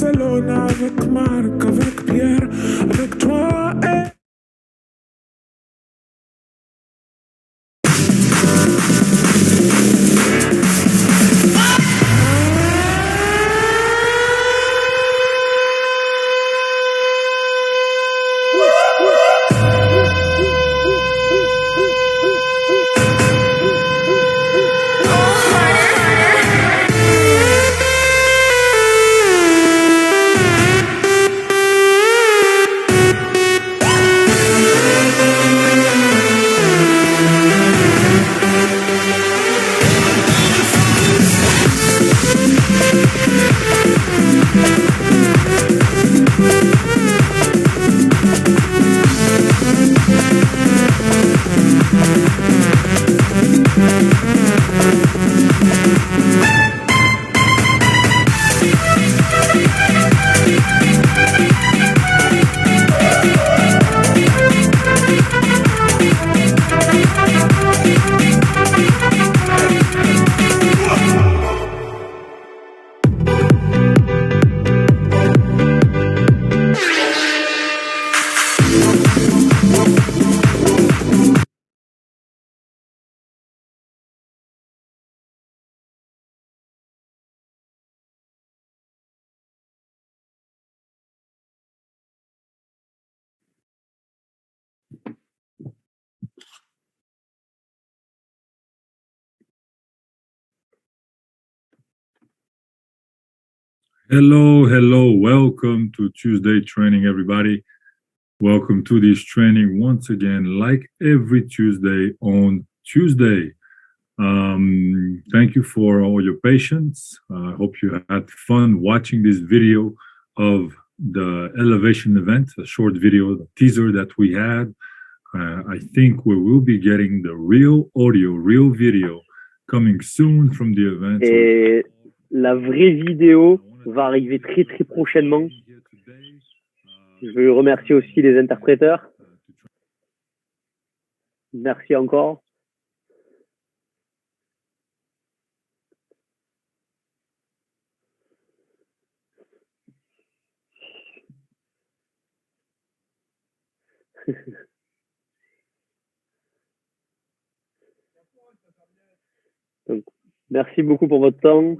Barcelone avec Marc, avec Pierre, avec toi et... Hello, welcome to Tuesday training, everybody. Welcome to this training once again, like every Tuesday on Tuesday. Thank you for all your patience. I hope you had fun watching this video of the elevation event, a short video, the teaser that we had. I think we will be getting the real audio, real video coming soon from the event. Et la vraie vidéo va arriver très très prochainement. Je veux remercier aussi les interpréteurs. Merci encore. Donc, merci beaucoup pour votre temps.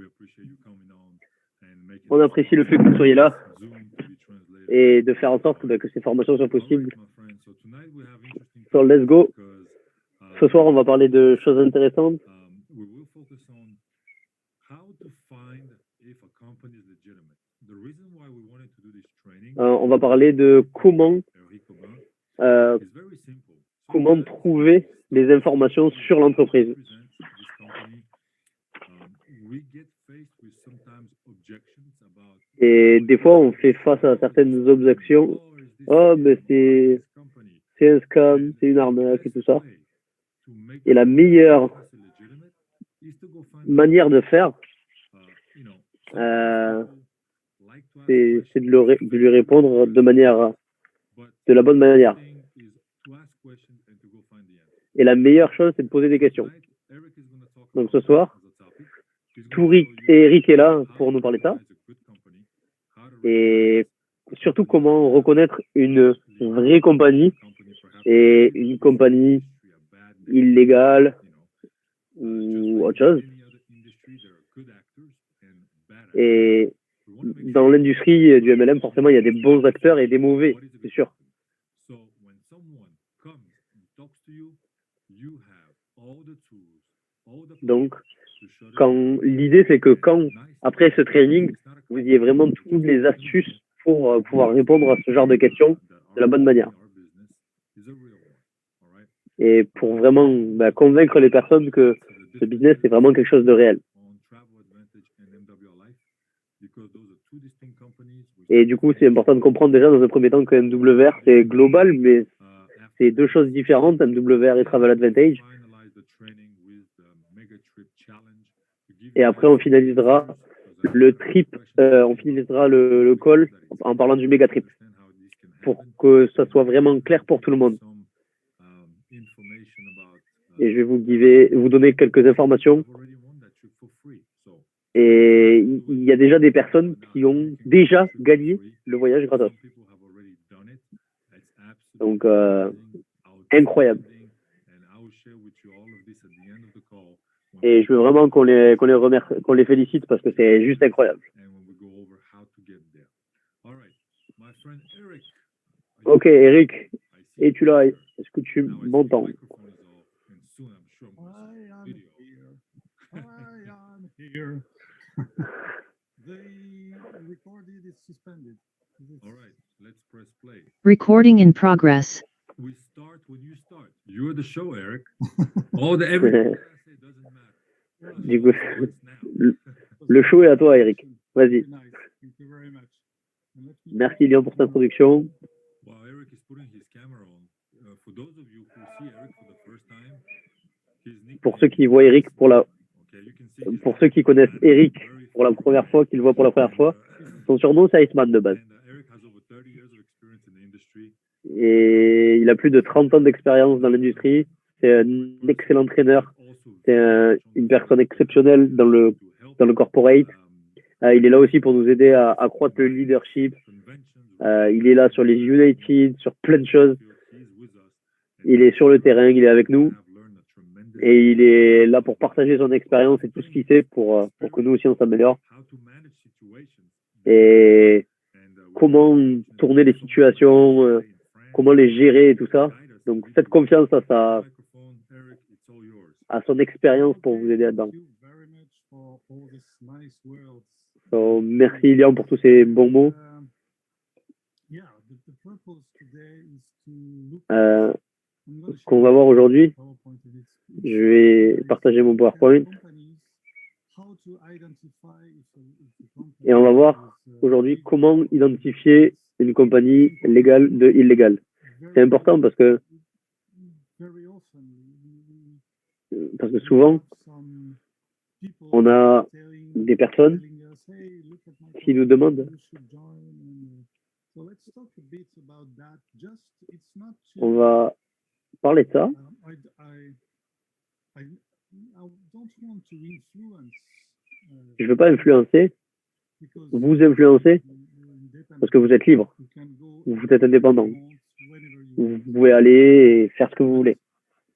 On apprécie le fait que vous soyez là et de faire en sorte que ces formations soient possibles. So, let's go. Ce soir, on va parler de choses intéressantes. On va parler de comment trouver les informations sur l'entreprise. Et des fois, on fait face à certaines objections. Oh, mais c'est un scam, c'est une arnaque et tout ça. Et la meilleure manière de faire, c'est de lui répondre de la bonne manière. Et la meilleure chose, c'est de poser des questions. Donc ce soir, Eric est là pour nous parler de ça. Et surtout comment reconnaître une vraie compagnie et une compagnie illégale ou autre chose. Et dans l'industrie du MLM, forcément, il y a des bons acteurs et des mauvais, c'est sûr. Donc, l'idée, c'est que après ce training, vous ayez vraiment toutes les astuces pour pouvoir répondre à ce genre de questions de la bonne manière. Et pour vraiment convaincre les personnes que ce business, c'est vraiment quelque chose de réel. Et du coup, c'est important de comprendre déjà dans un premier temps que MWR, c'est global, mais c'est deux choses différentes, MWR et Travel Advantage. Et après, on finalisera le trip, on finalisera le call en parlant du méga trip pour que ça soit vraiment clair pour tout le monde. Et je vais vous donner quelques informations Et il y a déjà des personnes qui ont déjà gagné le voyage gratos. Donc, incroyable. Et je veux vraiment qu'on les remercie, qu'on les félicite parce que c'est juste incroyable. Ok, Eric, es-tu là? Est-ce que tu m'entends? I am here. The recording is suspended. All right, let's press play. Recording in progress. We start when you start. You're the show, Eric. All the everything I say doesn't matter. Du coup, Starts le- le show est à toi, Eric. Vas-y. Nice. Thank you very much. And let me- Merci, Lyon, pour cette introduction. Wow, Eric is putting his camera on. For those of you who see Eric for the first time, his nickname Pour ceux qui voient Eric Okay, you can see his pour ceux qui connaissent Eric pour la première fois, qui le voient pour la première fois, son surnom c'est Iceman de base. Eric has over 30 years of experience in the industry. Et il a plus de 30 ans d'expérience dans l'industrie. C'est un excellent entraîneur. C'est une personne exceptionnelle dans le corporate. Il est là aussi pour nous aider à accroître le leadership. Il est là sur les United, sur plein de choses. Il est sur le terrain, il est avec nous. Et il est là pour partager son expérience et tout ce qu'il sait pour que nous aussi on s'améliore. Et comment tourner les situations, comment les gérer et tout ça. Donc faites confiance à son expérience pour vous aider là-dedans. Thank you very much for all these nice words. Donc, merci Liam pour tous ces bons mots. Yeah, the purpose today is to look Euh, I'm gonna Ce qu'on share va voir aujourd'hui, PowerPoint of it. je vais partager mon PowerPoint Companies, how to identify if a company et on va voir is, aujourd'hui comment identifier une compagnie légale de illégale. C'est important parce que very often souvent some people on a telling des personnes us, hey, look at my qui nous company, demandent, you should join. And, so let's talk a bit about that. Just it's not on va parler de ça. I don't want to influence Je ne veux pas influencer, because vous influencer you're independent. parce que vous êtes libre, You can go vous êtes indépendant. whenever you want. Vous pouvez aller et faire ce que vous voulez.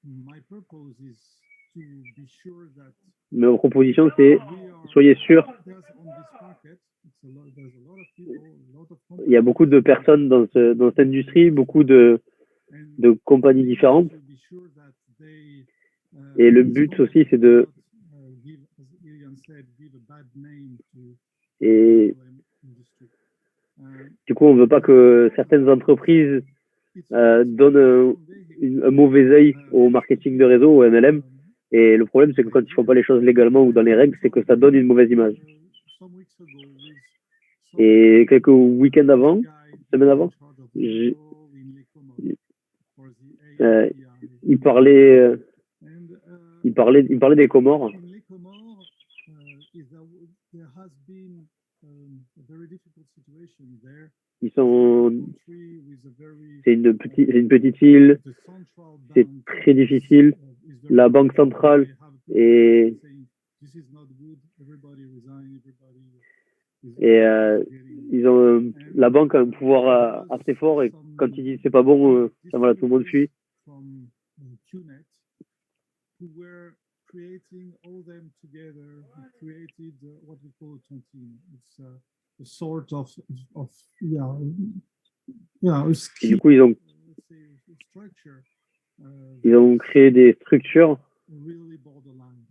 My purpose is to be sure that Mais ma proposition, c'est we are soyez sûrs, there's on this market. There's a lot of people, a lot of il y a beaucoup de personnes dans cette industrie, beaucoup de compagnies différentes. Et le but aussi, c'est de... Et du coup, on ne veut pas que certaines entreprises donnent un mauvais œil au marketing de réseau, au MLM. Et le problème, c'est que quand ils ne font pas les choses légalement ou dans les règles, c'est que ça donne une mauvaise image. Et quelques week-ends avant, semaines avant, il parlait des Comores. C'est une petite île, c'est très difficile. La banque centrale et ils ont la banque a un pouvoir assez fort et quand ils disent c'est pas bon, ça voilà, tout le monde fuit. Creating all them together, we created what we call a tontine. It's a sort of Et du coup, ils ont créé des structures really borderline.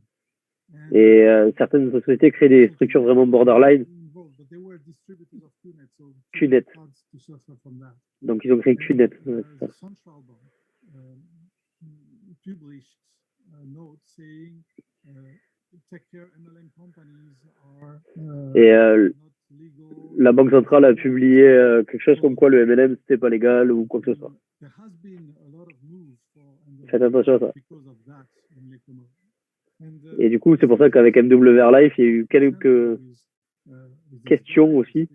et certaines sociétés créent des structures vraiment borderline. QNet. Donc ils ont créé QNet. Ouais, c'est ça. Published a note saying tech MLM companies are Et not legal. la Banque centrale a publié quelque chose comme quoi le MLM c'était pas légal ou quoi que ce soit. There has been a lot of moves Faites attention à ça. because of that in Lekoma. And, Et du coup, c'est pour ça qu'avec MWR Life, il y a eu quelques questions aussi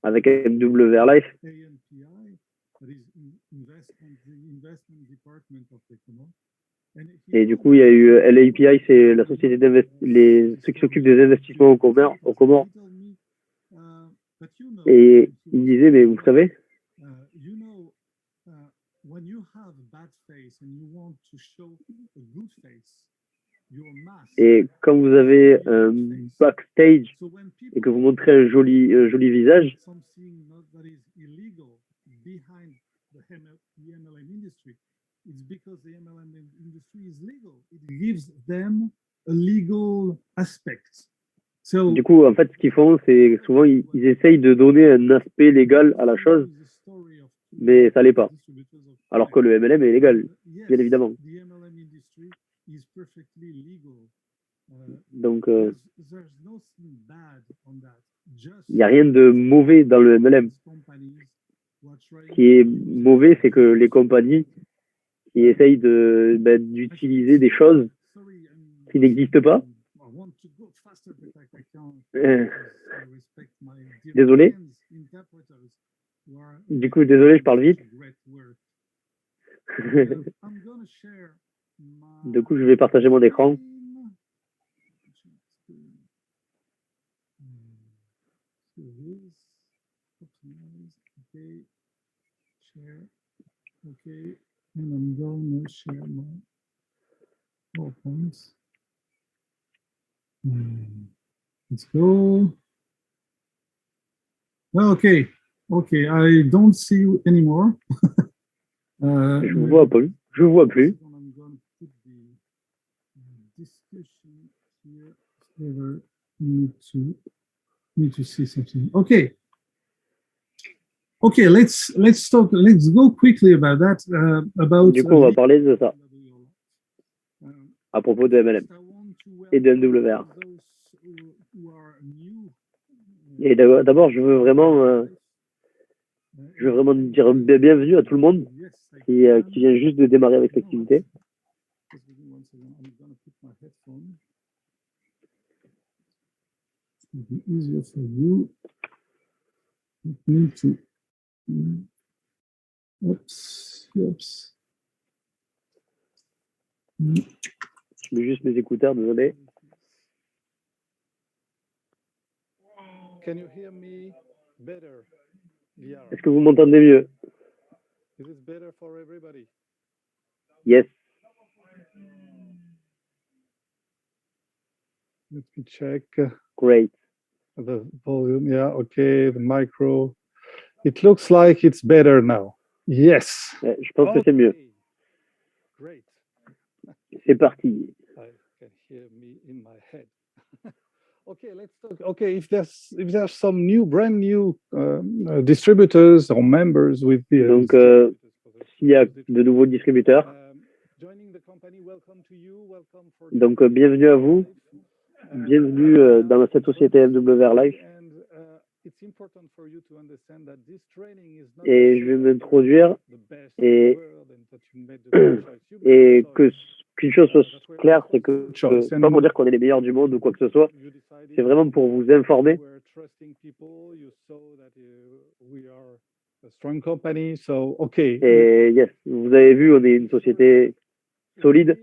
avec MWR Life. ANPI, that is the investment department of Lekoma. Et du coup, il y a eu LAPI, c'est la société ceux qui s'occupent des investissements aux Comores. Et il disait, mais vous savez, when you have a bad face and you want to show a good face, your mask. et quand vous avez un backstage So when et que people vous montrez un joli visage, something that is illegal behind the MLM industry, it's because the MLM industry is legal. It gives them a legal aspect. So du coup, en fait, ce qu'ils font, c'est souvent, ils essayent de donner un aspect légal à la chose, mais ça l'est pas. Alors que le MLM est légal, bien évidemment. The MLM industry is perfectly legal. Donc, There's nothing bad on that. Just il n'y a rien de mauvais dans le MLM. companies who are trying Ce qui est mauvais, c'est que les compagnies qui essayent d'utiliser des choses Sorry, qui n'existent pas. I want to go faster, but I can't. Euh, I respect my dear Désolé. friends, interpreters, who are Du coup, désolé, je parle vite. great work. I'm gonna share my Du coup, je vais partager mon écran. screen. Here it is. Optimize. Okay. Share. Okay. And I'm gonna share my PowerPoint. Let's go. Okay. Okay. I don't see you anymore. Je vous vois pas. Je vous vois plus. I'm going to put the discussion here. If ever need to see something. Okay. Okay, let's talk. Let's go quickly about that. About Du coup, on va parler de ça, à propos de MLM et de MWR. Et d'abord, je veux vraiment dire bienvenue à tout le monde qui vient juste de démarrer avec l'activité. Easier for you. Need to. Oops. Je mets juste mes écouteurs, désolé. Can you hear me better? Yeah. Est-ce que vous m'entendez mieux? Is it better for everybody? Yes. Let me check Great. the volume. Yeah, okay, the micro. It looks like it's better now. Yes. Ouais, je pense que c'est mieux. Okay. Great. C'est parti. I can hear me in my head. Okay, let's talk. Okay, if there's some brand new distributors or members with the Donc, s'il y a de nouveaux distributeurs, joining the company, welcome to you. Welcome for donc bienvenue à vous. Bienvenue dans cette société MWR Life. Et je vais m'introduire et qu'une chose soit claire, c'est que c'est pas pour dire qu'on est les meilleurs du monde ou quoi que ce soit, c'est vraiment pour vous informer. Et yes, vous avez vu, on est une société solide.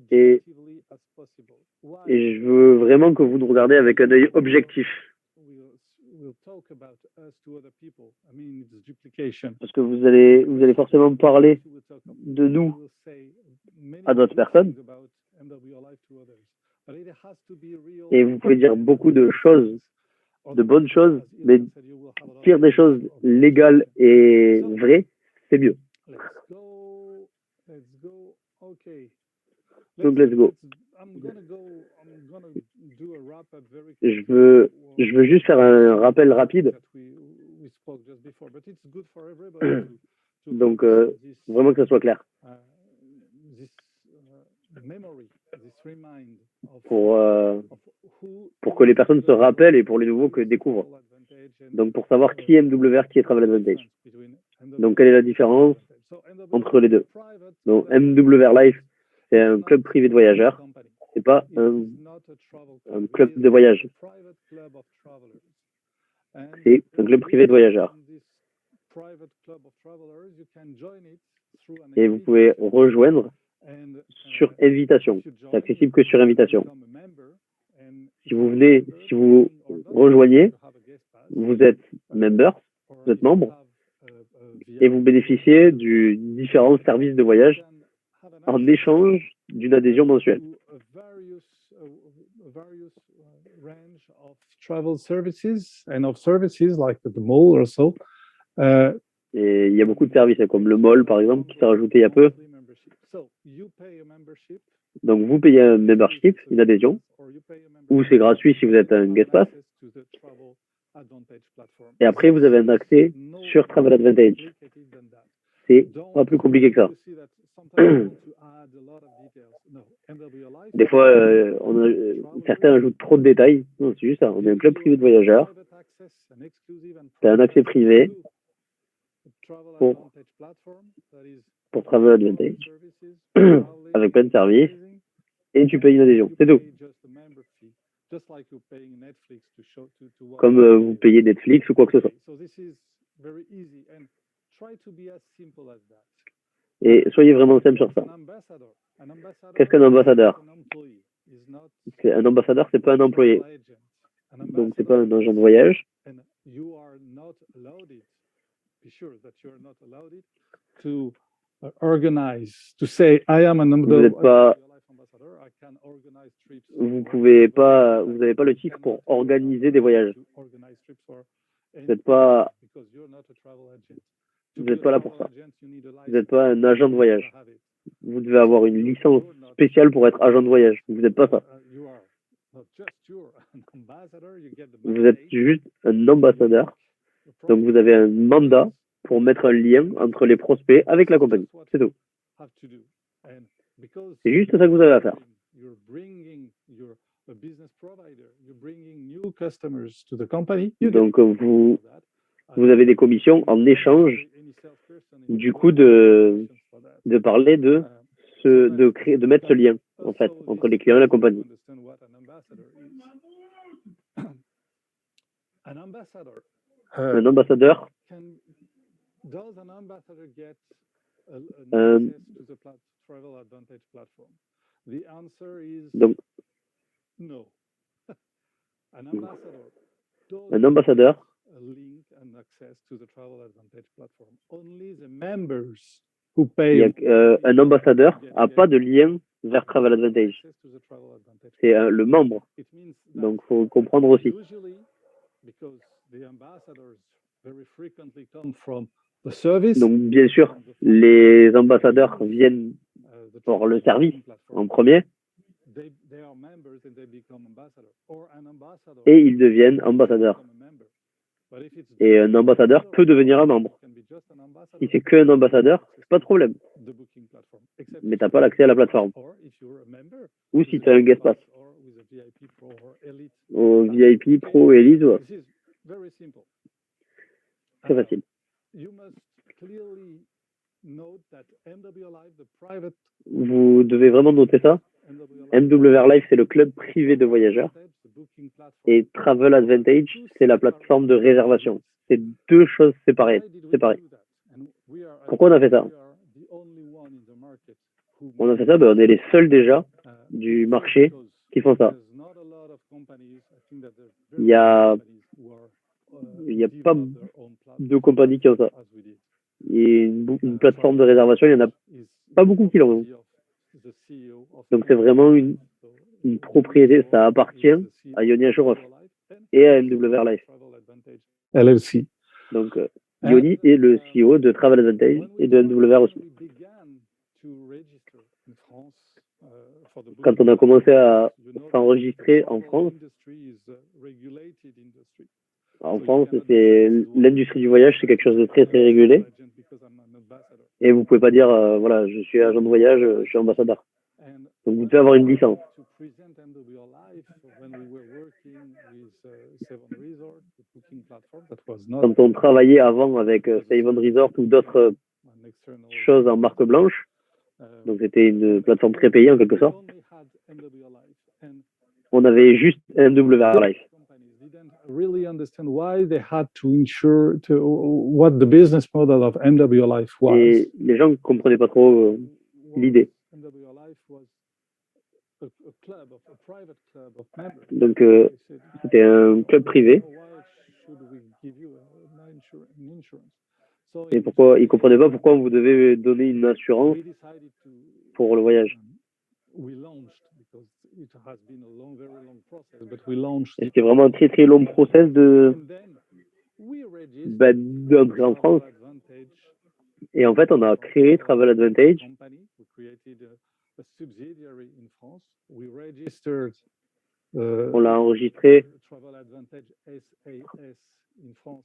Et je veux vraiment que vous nous regardez avec un œil objectif. Parce que vous allez forcément parler de nous à d'autres personnes. Et vous pouvez dire beaucoup de choses, de bonnes choses, mais dire des choses légales et vraies, c'est mieux. Donc, let's go. Je veux juste faire un rappel rapide. Donc, vraiment que ça soit clair. Pour que les personnes se rappellent et pour les nouveaux que découvrent. Donc, pour savoir qui est MWR, qui est Travel Advantage. Donc, quelle est la différence entre les deux? Donc, MWR Life, c'est un club privé de voyageurs. C'est pas un club de voyage. C'est un club privé de voyageurs. Et vous pouvez rejoindre sur invitation. C'est accessible que sur invitation. Si vous rejoignez, vous êtes member, vous êtes membre, et vous bénéficiez du différents services de voyage en échange d'une adhésion mensuelle. Travel services and of services like the mall or so. Et il y a beaucoup de services, comme le mall, par exemple, qui s'est rajouté il y a peu. Donc, vous payez un membership, une adhésion, ou c'est gratuit si vous êtes un guest pass. Et après, vous avez un accès sur Travel Advantage. C'est pas plus compliqué que ça. Des fois, certains ajoutent trop de détails. Non, c'est juste ça. On est un club privé de voyageurs. Tu as un accès privé pour Travel Advantage avec plein de services et tu payes une adhésion. C'est tout. Comme vous payez Netflix ou quoi que ce soit. Et soyez vraiment simple sur ça. Qu'est-ce qu'un ambassadeur? Un ambassadeur, c'est pas un employé. Donc, c'est pas un agent de voyage. Vous n'avez pas le titre pour organiser des voyages. Vous n'êtes pas là pour ça. Vous n'êtes pas un agent de voyage. Vous devez avoir une licence spéciale pour être agent de voyage. Vous n'êtes pas ça. Vous êtes juste un ambassadeur. Donc, vous avez un mandat pour mettre un lien entre les prospects avec la compagnie. C'est tout. C'est juste ça que vous avez à faire. Donc, vous avez des commissions en échange du coup de parler de mettre ce lien en fait entre les clients et la compagnie. Un ambassadeur donc un ambassadeur un ambassadeur n'a pas de lien vers Travel Advantage. C'est le membre. Donc, il faut comprendre aussi. Donc, bien sûr, les ambassadeurs viennent pour le service en premier et ils deviennent ambassadeurs. Et un ambassadeur peut devenir un membre. Si c'est qu'un ambassadeur, c'est pas de problème. Mais tu n'as pas l'accès à la plateforme. Ou si tu as un guest pass. Au VIP, Pro, Elite, ouais. C'est facile. Vous devez vraiment noter ça. MWR Life, c'est le club privé de voyageurs. Et Travel Advantage, c'est la plateforme de réservation. C'est deux choses séparées. Pourquoi on a fait ça? On a fait ça, on est les seuls déjà du marché qui font ça. Il y a pas de compagnies qui ont ça. Et une plateforme de réservation, il n'y en a pas beaucoup qui l'ont. Donc c'est vraiment une propriété, ça appartient à Yoni Asherov et à MWR Life. LLC. Donc Yoni est le CEO de Travel Advantage et de MWR aussi. Quand on a commencé à s'enregistrer en France, c'est l'industrie du voyage, c'est quelque chose de très très régulé. Et vous pouvez pas dire voilà, je suis agent de voyage, je suis ambassadeur. Donc vous devez avoir une licence. Quand on travaillait avant avec Save On Resort ou d'autres choses en marque blanche, donc c'était une plateforme très payée en quelque sorte, on avait juste MWR Life. really understand why they had to ensure to what the business model of MW Life was. Et les gens ne comprenaient pas trop l'idée. MW Life was a club, a private club of members. Donc, They said, c'était un club privé. "Why should we give you an insurance?" So Et pourquoi ils comprenaient pas pourquoi vous devez donner une assurance we decided to pour le voyage. we launched because it has been a very long process, but we launched Et it. c'était vraiment un très très long process de And then we registered d'entrer en France. Travel Advantage Et en fait, on a créé Travel Advantage. company. We created a subsidiary in France. We registered On l'a enregistré Travel Advantage SAS in France.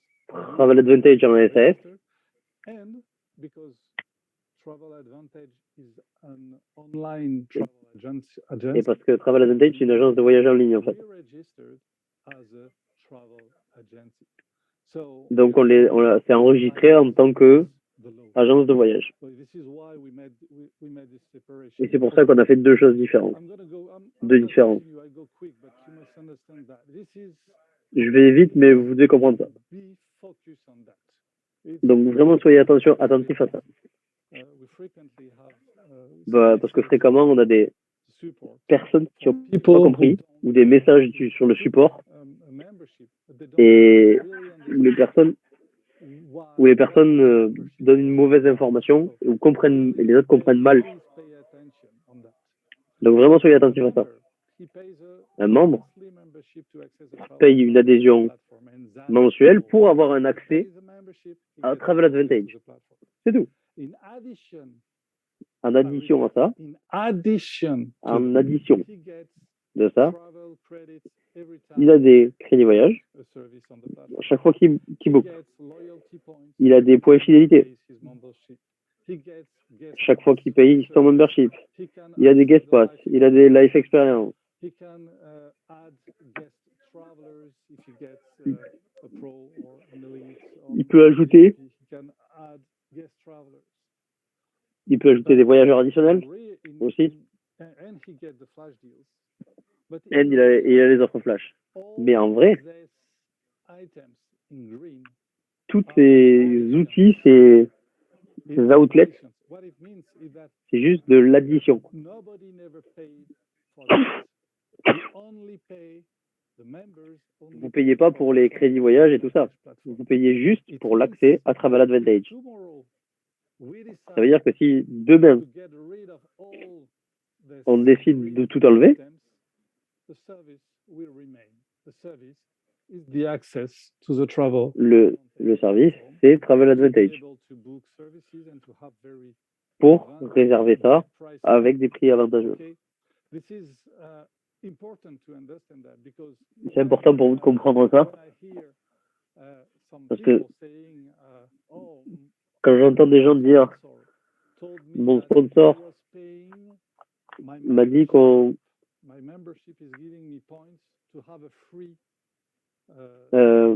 Travel Advantage en SAS. And because Travel Advantage is an online travel agency, Et parce que Travel Advantage, c'est une agence de voyage en ligne, en fait. we registered as a travel agency. So Donc, c'est enregistré en tant que the law. agence de voyage. So this is why we made this separation. Et c'est pour ça qu'on a fait deux choses différentes. I'm deux gonna différents. continue. I go quick, but you must understand that this is Je vais vite, mais vous devez comprendre ça. be focused on that. It's, Donc, vraiment, soyez attentifs à ça. we frequently have Parce que fréquemment, on a des support personnes qui n'ont pas people compris ou des messages sur le support a membership, but they don't et really où les personnes, donnent une mauvaise information ou comprennent, et les autres comprennent mal. Please pay attention on that. Donc, vraiment, soyez attentifs à ça. He pays Un membre monthly membership to access the travel paye une adhésion platform, and that mensuelle pour avoir un accès pays the membership, he à gets Travel access to Advantage. the platform. C'est tout. In addition, En addition à ça, in addition to en addition he gets de ça, travel credits every time il a des crédits voyage. a service on the platform. Chaque fois qu'il book, He gets loyalty points. il a des points fidélité. pays his membership. He gets guest Chaque fois qu'il paye son membership, He can il a des access guest the pass, life- il a des life experience. He can add guest travelers if he gets a pro or an elite. Or Il peut ajouter, he can add guest travelers. des voyageurs additionnels aussi. And he gets the flash deals. But Et il a les offres flash. Mais en vrai, these items in green, tous ces outils, ces outlets, what it means is that c'est juste de l'addition. nobody never paid for that. You only pay the members. Only Vous ne payez pas pour les crédits voyage et tout ça. platform. Vous payez juste pour l'accès à Travel Advantage. Tomorrow, we Ça veut dire que si demain, to get rid of all the on décide de tout enlever, items, the service will remain. The service is the access to the travel. le service, c'est Travel To be Advantage. able to book services and to have very Pour réserver ça avec des prix avantageux. Okay. This is important to understand that because C'est important pour vous de comprendre ça. when I hear, some Parce que people saying, oh, Quand j'entends des gens dire told me mon that sponsor he was paying my m'a dit membership. qu'on My membership is giving me points to have a free. euh,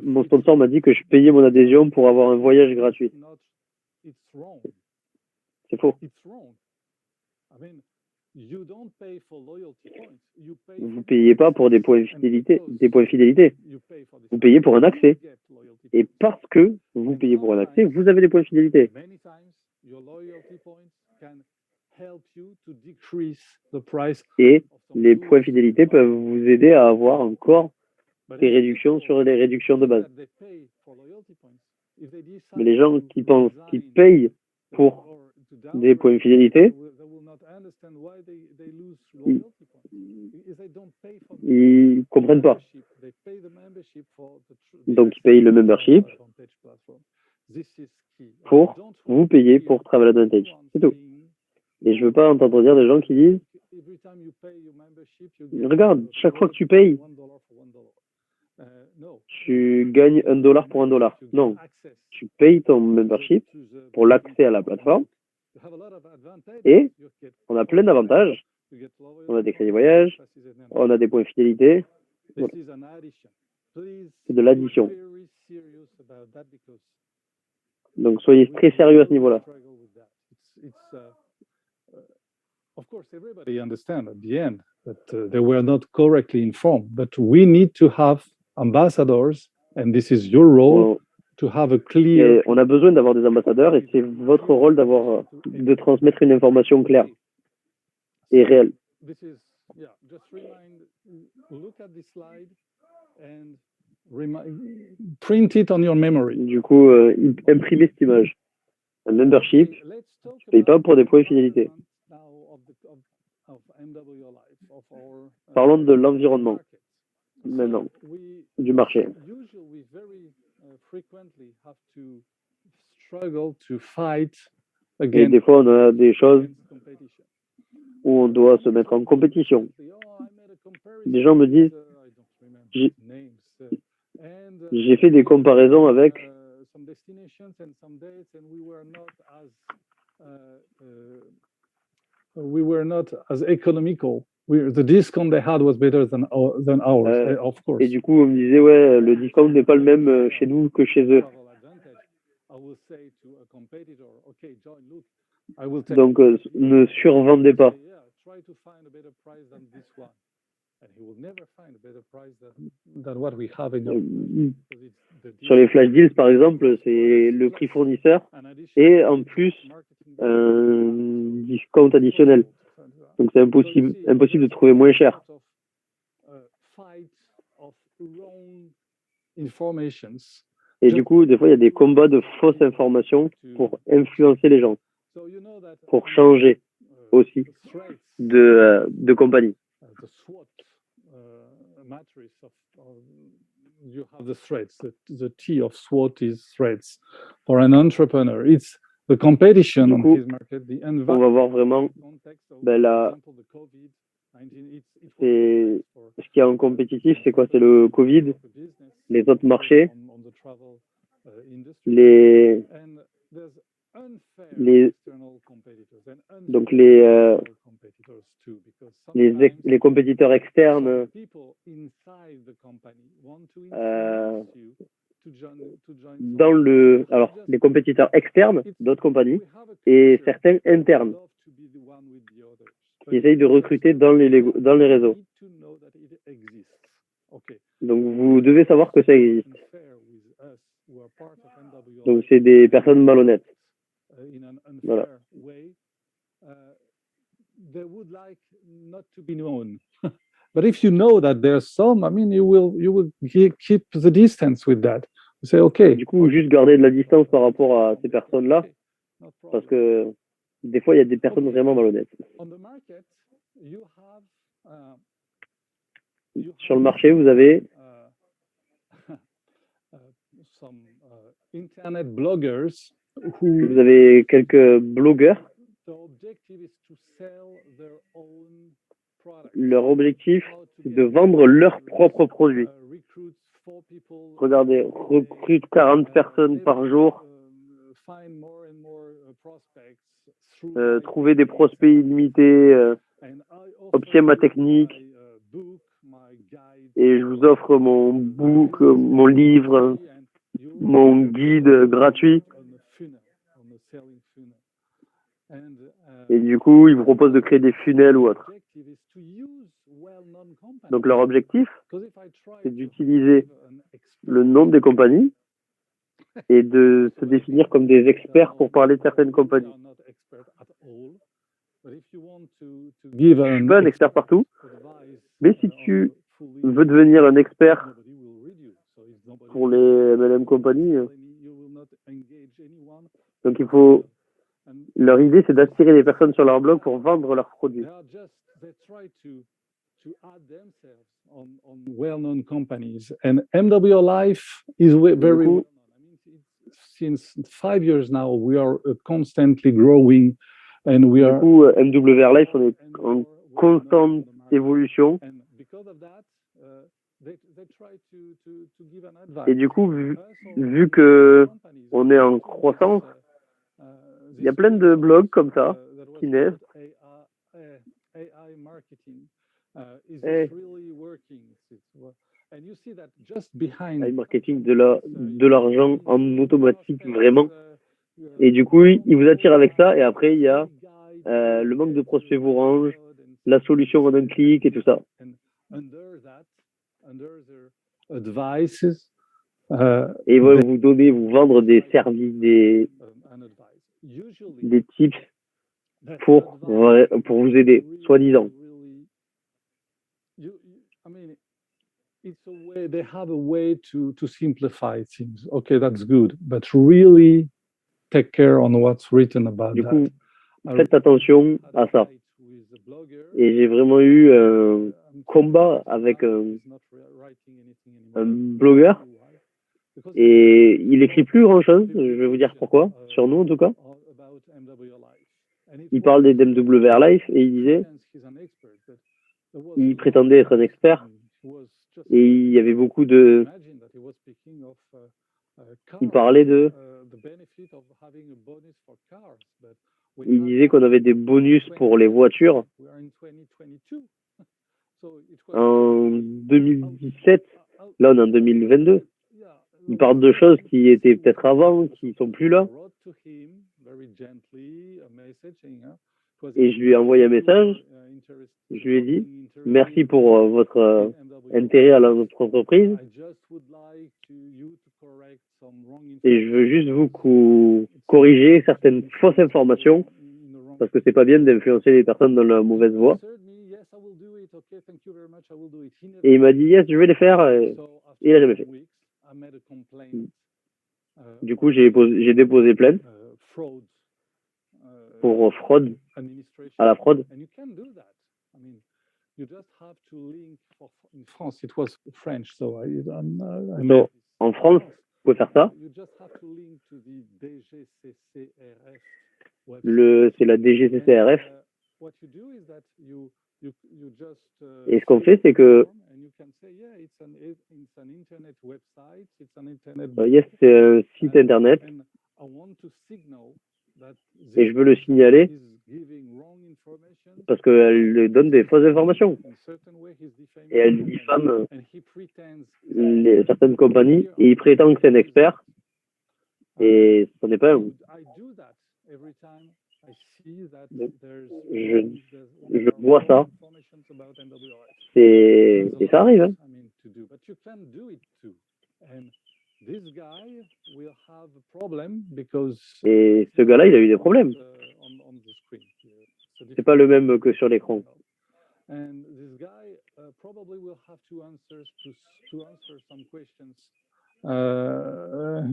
mon sponsor m'a dit que je payais mon adhésion pour avoir un voyage gratuit. It's wrong. C'est faux. It's wrong. I mean, you don't pay for loyalty points. You pay Vous for payez pas pour des points access. And fidélité, because des points fidélité. you pay for this Vous payez pour un accès. you get loyalty Et points. parce que vous payez pour un accès, vous avez des points fidélité. Many times, your loyalty points can help you to decrease the price Et of some les goods. points fidélité peuvent vous aider à avoir encore But des if réductions people sur les réductions de base. that they pay for loyalty points, if they decide Mais les gens to qui pensent qu'ils resign payent pour or to des points downgrade, fidélité, they will not understand why they lose Ils- loyalty points. If they don't pay for the ils comprennent pas. membership, they pay the membership for the Donc, ils payent le membership Advantage platform. This is key. pour Don't vous payer hear pour Travel Advantage. anyone C'est tout. saying, Et je veux pas entendre dire des gens qui disent every time you pay your membership, you get regarde, chaque fois que tu payes, $1 for $1. No. tu gagnes $1 pour $1. Non, tu payes ton membership pour l'accès à la plateforme et on a plein d'avantages. On a des crédits voyage, on a des points fidélité, voilà. C'est de l'addition. Donc soyez très sérieux à ce niveau-là. Of course, everybody understand at the end that they were not correctly informed, but we need to have ambassadors, and this is your role to have a clear. Et on a besoin d'avoir des ambassadeurs et c'est votre rôle de transmettre une information claire et réelle. This is, yeah, just look at this slide and print it on your memory. Du coup, imprimez cette image. Un membership, tu ne payes pas pour des points et fidélité. Parlons de l'environnement maintenant, du marché. Et des fois, on a des choses où on doit se mettre en compétition. Les gens me disent, j'ai fait des comparaisons avec we were not as economical. The discount they had was better than ours, of course. Et du coup, on me disait, ouais, le discount n'est pas le même chez nous que chez eux. Donc, ne survendez pas. Sur les flash deals, par exemple, c'est le prix fournisseur et en plus un discount additionnel. Donc c'est impossible de trouver moins cher. Et du coup, des fois, il y a des combats de fausses informations pour influencer les gens, pour changer aussi de compagnie. You have the threats. The T of SWOT is threats. For an entrepreneur, it's the competition Du coup, on his market, the on va voir vraiment ce qu'il y a en compétitif, c'est quoi? C'est le Covid, les autres marchés, donc les compétiteurs externes, alors les compétiteurs externes d'autres compagnies et certains internes qui essayent de recruter dans les réseaux. Donc vous devez savoir que ça existe. Donc c'est des personnes malhonnêtes. Voilà. They would like not to be known. But if you know that there's some, I mean, you will keep the distance with that. You say, okay. Du coup, juste garder de la distance par rapport à ces personnes-là, parce que des fois, il y a des personnes vraiment malhonnêtes. Sur le marché, vous avez internet bloggers vous avez quelques blogueurs. Leur objectif, c'est de vendre leurs propres produits. Regardez, recrute 40 personnes par jour, trouver des prospects illimités, obtient ma technique, et je vous offre mon book, mon livre, mon guide gratuit. Et du coup, ils vous proposent de créer des funnels ou autre. Donc leur objectif, c'est d'utiliser le nom des compagnies et de se définir comme des experts pour parler de certaines compagnies. Je ne suis pas un expert partout, mais si tu veux devenir un expert pour les MLM compagnies, donc il faut... Leur idée, c'est d'attirer les personnes sur leur blog pour vendre leurs produits. Well-known companies, and MWR Life is very well known. Since 5 years now, we are constantly growing, and we are. Du coup, MWR Life, on est en constante évolution. Et du coup, vu que on est en croissance, il y a plein de blogs comme ça qui naissent. AI marketing, de l'argent en automatique, vraiment. Et du coup, ils vous attirent avec ça. Et après, il y a le manque de prospects vous range, la solution en un clic et tout ça. advices. Et ils vont vous vendre des services, An advice. Usually, des tips that pour advice vous aider, really, soi-disant. really, I mean, it's a way, they have a way to simplify things. Okay, that's good, but really take care on what's written about Du that. coup, I faites attention had a à ça. fight with a blogger. Et j'ai vraiment eu un I'm combat surprised avec that un he's not writing anything un anymore. blogueur Because et il écrit plus grand-chose, je vais vous dire pourquoi, sur nous en tout cas. about MWR Life. And it Il parle was- des MWR Life et il disait, pretends he's an expert, but there was il a prétendait lot être un of expert things. He was just- et il y avait beaucoup de... Imagine that he was speaking of, Il cars, parlait de... the benefit of having a bonus for cars, but we Il have disait qu'on avait des bonus pour les voitures we are in 2022. So it was en really 2017. out- Là, on est en 2022. yeah, Il parle de choses qui étaient peut-être avant, qui sont plus là. I wrote to him very gently a message saying, it was Et je lui ai envoyé un message. Je lui ai dit, merci pour votre intérêt à notre entreprise. I just would like you to correct some wrong Et je veux juste vous corriger certaines fausses informations parce que c'est pas bien d'influencer les personnes dans la mauvaise voie. Et il m'a dit, yes, je vais les faire. Et il a jamais fait. Du coup, j'ai déposé plainte pour fraude, à la fraude. And you can do that. I mean, you just have to link in France. It was French, so I So, made this. en France, vous pouvez faire ça. You just have to link to the DGCCRF website. C'est la DGCCRF. And, what you do is that you just Et ce qu'on fill fait, c'est que, and you can say, yeah, it's an internet website, it's an internet. yes, c'est un site internet And I want to signal that et je veux le signaler is giving wrong information. parce qu'elle donne des fausses informations In certain way, he's defaming et elle companies. diffame And he pretends certaines compagnies et il prétend que c'est un expert et ce n'est pas un. I do that every time I see that Donc, there's je vois ça. informations about NWR. Et ça arrive. Hein. I mean, to do, but you can do it too. And this guy will have a problem because Et ce gars-là, il a eu des problèmes. on the screen. C'est pas le même que sur l'écran. And this guy probably will have to answer some questions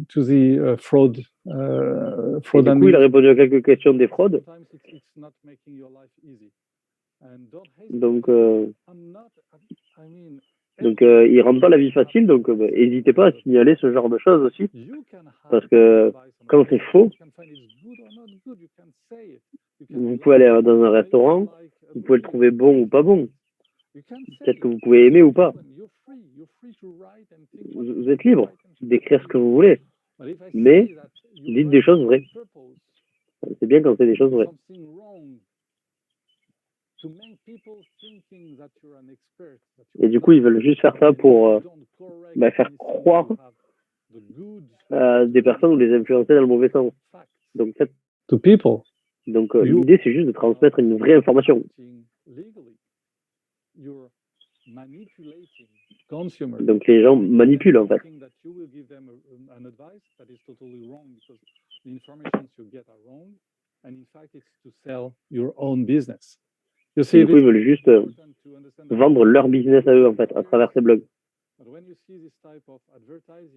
to the fraud. Et Fraud du coup, il a répondu à quelques questions des fraudes. Sometimes it's not making your life easy. And don't hesitate. Donc, I'm not. I mean. il rend pas la vie facile. Donc, n'hésitez pas à signaler ce genre de choses aussi. You can have Parce que advice on quand it. c'est faux, You can find it's good or not good. You can say it. You can vous like pouvez aller it, dans un you restaurant, like a vous pouvez le movie, trouver bon ou pas bon. you can say Peut-être que it. vous pouvez aimer ou pas. You're free to write and think what you Vous want êtes to libre write and think d'écrire what ce que you vous want. voulez. But if I Mais see that you dites write des choses vraies. on purpose C'est bien quand c'est des choses vraies. something wrong to make people thinking that you're an expert, that Et you're du coup, ils veulent juste faire ça pour don't correct faire anything, croire you have the good des personnes ou les influencer dans le mauvais sens. facts Donc, to people. l'idée, c'est juste de transmettre une vraie information. Legally, you're manipulating consumers. Donc, les gens manipulent, en fait. Thinking that you will give them an advice that is totally wrong because the information you get are wrong, and in fact, it's to sell your own business. You Et see, du coup, ils veulent juste important to understand that. vendre leur business à eux, en fait, à travers ces blogs. But when you see this type of advertisement,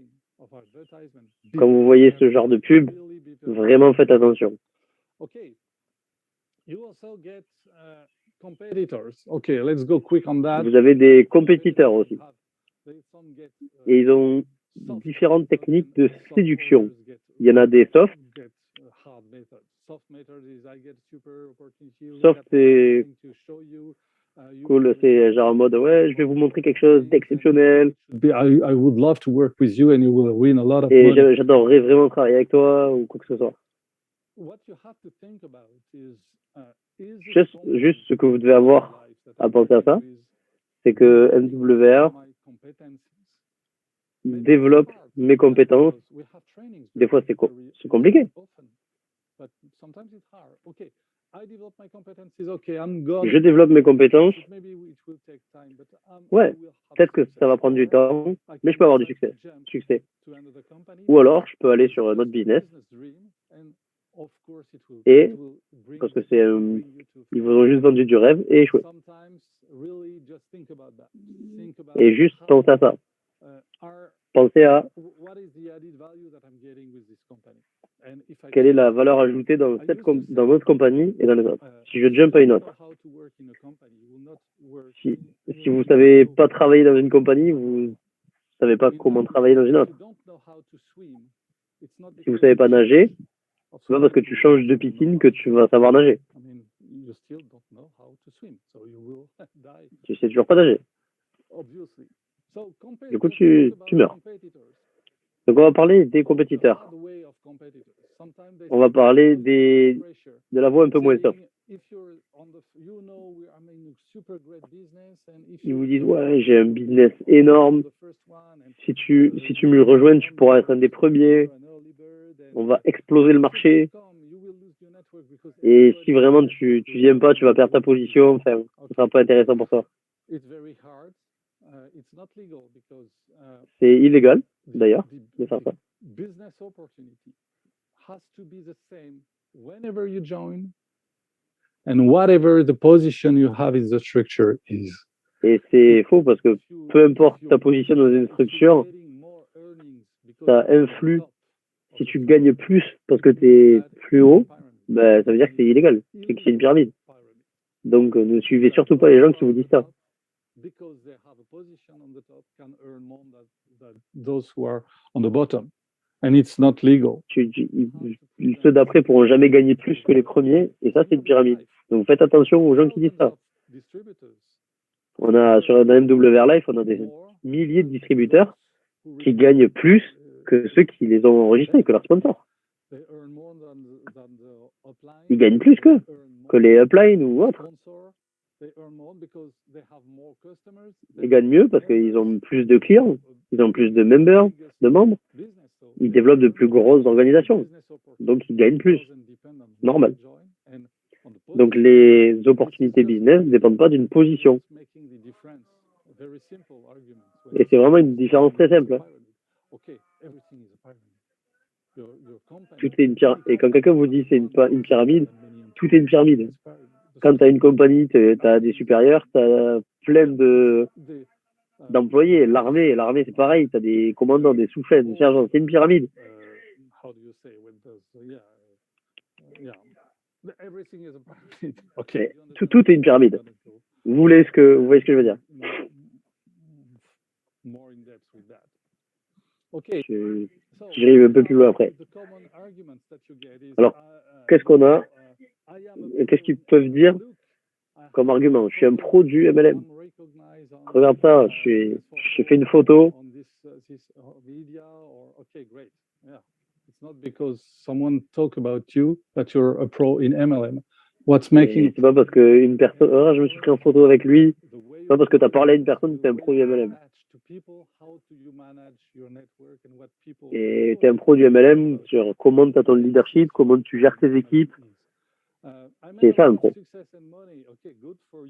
Quand vous voyez ce genre de pub, really be very vraiment faites attention. Okay. You also get competitors. Okay, let's go quick on that. Vous avez des compétiteurs aussi. Some get, Et ils ont soft différentes techniques de soft séduction. orders get Il y en a des soft. get hard methods. Soft method is I get super opportunity. Soft, look at c'est something to show you, you cool. will C'est genre en mode, ouais, je vais vous montrer quelque chose d'exceptionnel. I would love to work with you and you will win a lot of Et money. j'adorerais vraiment travailler avec toi ou quoi que ce soit. What you have to think about is Juste ce que vous devez avoir à penser à ça, c'est que MWR développe mes compétences. Des fois, c'est compliqué. Je développe mes compétences. Ouais, peut-être que ça va prendre du temps, mais je peux avoir du succès. Ou alors, je peux aller sur un autre business et, parce que ils vous ont juste vendu du rêve et échoué. Et juste pensez à ça. Pensez à quelle est la valeur ajoutée dans votre compagnie et dans les autres. Si je jump à une autre, si vous ne savez pas travailler dans une compagnie, vous ne savez pas comment travailler dans une autre. Si vous ne savez pas nager, c'est pas parce que tu changes de piscine que tu vas savoir nager. Tu sais toujours pas nager. Du coup, tu meurs. Donc, on va parler des compétiteurs. On va parler de la voie un peu moins soft. Ils vous disent, ouais, j'ai un business énorme. Si tu me rejoins, tu pourras être un des premiers. On va exploser le marché. Et si vraiment tu viens pas, tu vas perdre ta position. Enfin, ce sera pas intéressant pour toi. C'est illégal, d'ailleurs, de faire ça. Et c'est faux parce que peu importe ta position dans une structure, ça influe. Si tu gagnes plus parce que tu es plus haut, ben, ça veut dire que c'est illégal, que c'est une pyramide. Donc ne suivez surtout pas les gens qui vous disent ça. Ceux d'après pourront jamais gagner plus que les premiers, et ça c'est une pyramide. Donc faites attention aux gens qui disent ça. On a sur la MW Life, on a des milliers de distributeurs qui gagnent plus que ceux qui les ont enregistrés, que leurs sponsors. Ils gagnent plus que les uplines ou autres. Ils gagnent mieux parce qu'ils ont plus de clients, ils ont plus de members, de membres. Ils développent de plus grosses organisations. Donc, ils gagnent plus. Normal. Donc, les opportunités business ne dépendent pas d'une position. Et c'est vraiment une différence très simple. Tout est une pyramide. Et quand quelqu'un vous dit c'est une pyramide, tout est une pyramide. Quand tu as une compagnie, tu as des supérieurs, tu as plein d'employés. L'armée, c'est pareil. Tu as des commandants, des sous-chefs, des sergents. C'est une pyramide. Tout est une pyramide. Vous voyez ce que je veux dire? J'arrive un peu plus loin après. Alors, qu'est-ce qu'on a? Qu'est-ce qu'ils peuvent dire comme argument? Je suis un pro du MLM. Regarde ça, j'ai fait une photo. C'est pas parce qu'une personne, je me suis pris en photo avec lui, c'est pas parce que tu as parlé à une personne que tu es un pro du MLM. Et tu es un pro du MLM sur comment tu as ton leadership, comment tu gères tes équipes. C'est ça un pro.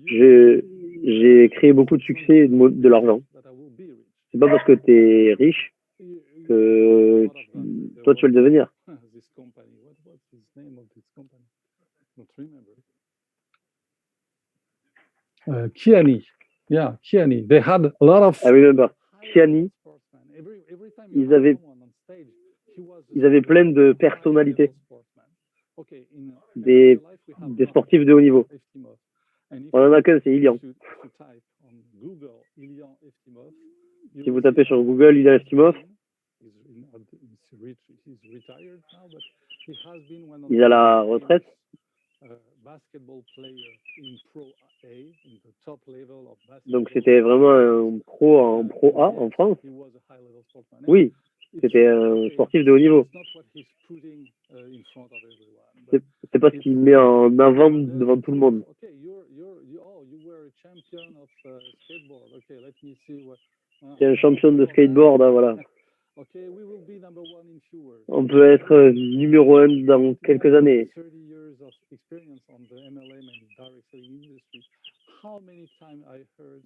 J'ai créé beaucoup de succès et de l'argent. C'est pas parce que tu es riche que toi tu vas le devenir. Kiani. Yeah, Kiani. They had a lot of. I remember. Kiani, ils avaient plein de personnalités, des sportifs de haut niveau. On en a qu'un, c'est Ilian. Si vous tapez sur Google Ilian Eftimov, il est à la retraite. Donc c'était vraiment un pro en Pro A en France. Oui, c'était un sportif de haut niveau. C'est pas ce qu'il met en avant devant tout le monde. C'est un champion de skateboard, hein, voilà. On peut être numéro 1 dans quelques années. MLM and direct selling industry, how many times I heard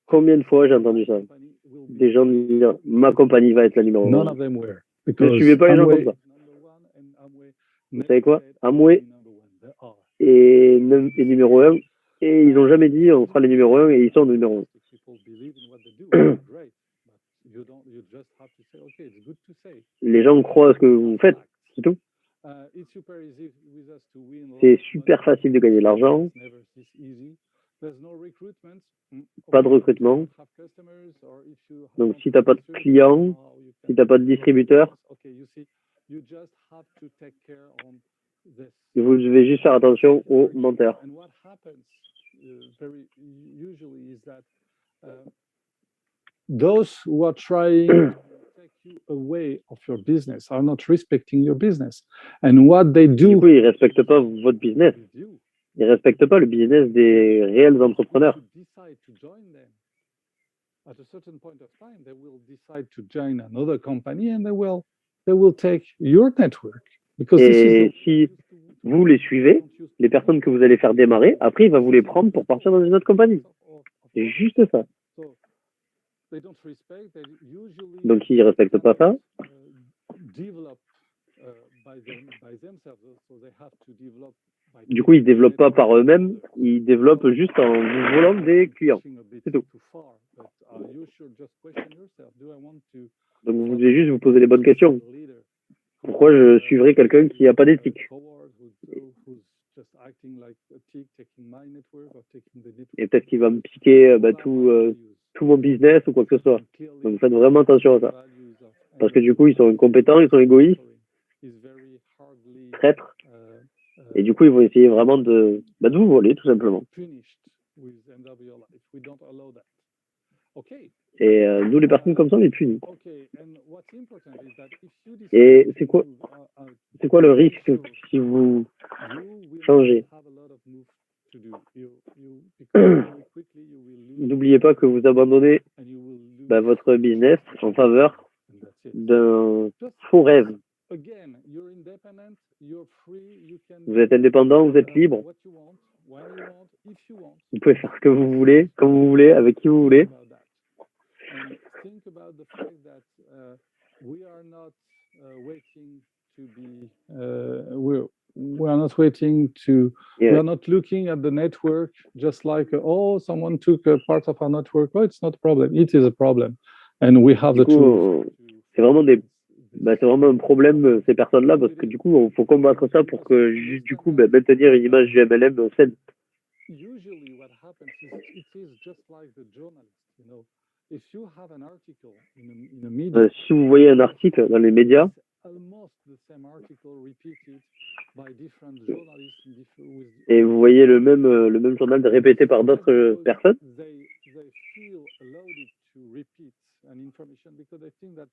Combien de fois j'ai entendu ça? company will be Des gens dire ma compagnie va être la numéro none 1. of them were Ne because suivez pas les gens comme Amway ça. is number one and Amway Vous savez quoi? never said Amway number one. They are. est numéro 1 et ils n'ont jamais dit on sera les numéro 1 et ils sont numéro 1. People believe in what they do. Great. But you just have to say, okay, it's good to say. Les gens croient à ce que vous faites, c'est tout. It's super easy with us to win C'est lots of super money. facile de gagner de l'argent, It's never this easy. There's no recruitment. pas de Okay, recrutement. if you don't have customers or if you Donc don't si t'as have pas de service, clients, how you si can t'as pas de develop distributeur, business. Okay, you see, you just have to take care on this. vous devez juste faire attention aux Working. menteurs. And what happens very usually is that those who are trying to take you away of your business are not respecting your business. And what they Du do coup, ils respectent pas votre business. with you, Ils respectent pas le business des réels entrepreneurs. if you decide to join them, at a certain point of time, they will decide to join another company and they will take your network because this Et is si vous les suivez, les personnes que vous allez faire démarrer, après, il va vous les prendre pour partir dans une autre compagnie. C'est juste ça. They don't respect. They usually Donc, ils respectent pas ça. develop by themselves. So they have to develop by Du coup, ils développent pas par eux-mêmes, ils développent juste en vous volant des clients. C'est tout. Donc, vous devez juste vous poser les bonnes questions. Pourquoi je suivrais quelqu'un qui n'a pas d'éthique? Et peut-être qu'il va me piquer tout mon business ou quoi que ce soit. Donc, faites vraiment attention à ça. Parce que du coup, ils sont incompétents, ils sont égoïstes, traîtres. Et du coup, ils vont essayer vraiment de vous voler, tout simplement. Et nous, les personnes comme ça, on les punit. Et c'est quoi le risque si vous changez? N'oubliez pas que vous abandonnez votre business en faveur d'un faux rêve. Vous êtes indépendant, vous êtes libre. Vous pouvez faire ce que vous voulez, comme vous voulez, avec qui vous voulez. We are not waiting to. Yeah. We are not looking at the network just like someone took a part of our network. Oh, it's not a problem. It is a problem, and we have Du the truth. coup, c'est vraiment un problème, ces personnes-là, parce que du coup, il faut combattre ça pour que, du coup, maintenir une image du MLM saine. Usually, what happens is it is just like the journalist. You know, if you have an article in a media, Si vous voyez un article dans les médias, almost the same article repeated by different journalists with et vous voyez le même journal répété par d'autres personnes, they feel allowed to repeat an information because they think that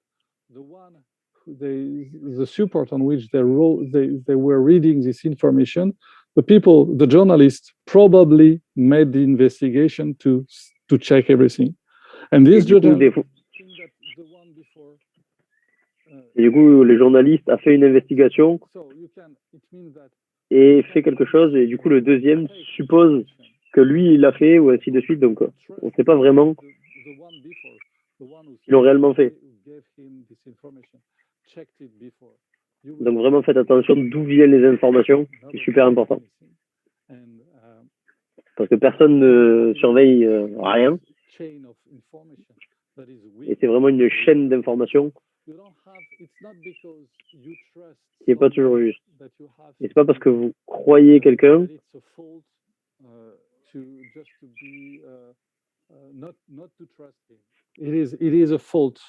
the support on which they were reading this information, the journalists probably made the investigation to check everything, and this journalist think that the one before. Et du coup, les journalistes a fait une investigation et fait quelque chose, et du coup, le deuxième suppose que lui, il l'a fait, ou ainsi de suite. Donc, on ne sait pas vraiment s'ils l'ont réellement fait. Donc, vraiment, faites attention d'où viennent les informations. C'est super important. Parce que personne ne surveille rien. Et c'est vraiment une chaîne d'informations qui n'est pas toujours juste. Et c'est pas parce que vous croyez quelqu'un it is a fault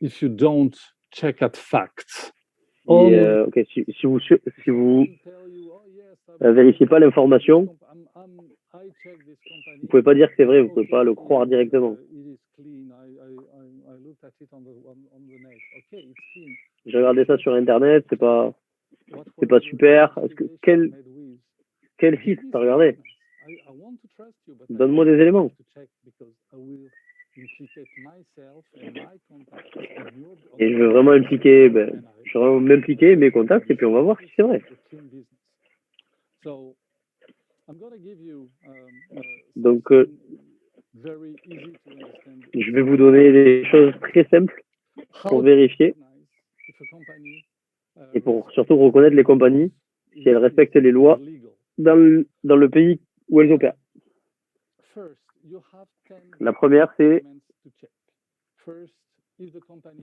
if you don't check at facts. Et, si vous vérifiez pas l'information, vous pouvez pas dire que c'est vrai, vous pouvez pas le croire directement. J'ai regardé ça sur internet, c'est pas super. Est-ce que quel site t'as regardé? Donne-moi des éléments. Et je veux vraiment impliquer, je veux vraiment m'impliquer mes contacts et puis on va voir si c'est vrai. So I'm going to give you Donc, something very easy to understand. je vais vous donner des choses très simples pour vérifier If a company, et pour surtout reconnaître les compagnies si elles respectent les lois dans le pays où elles opèrent. La première, c'est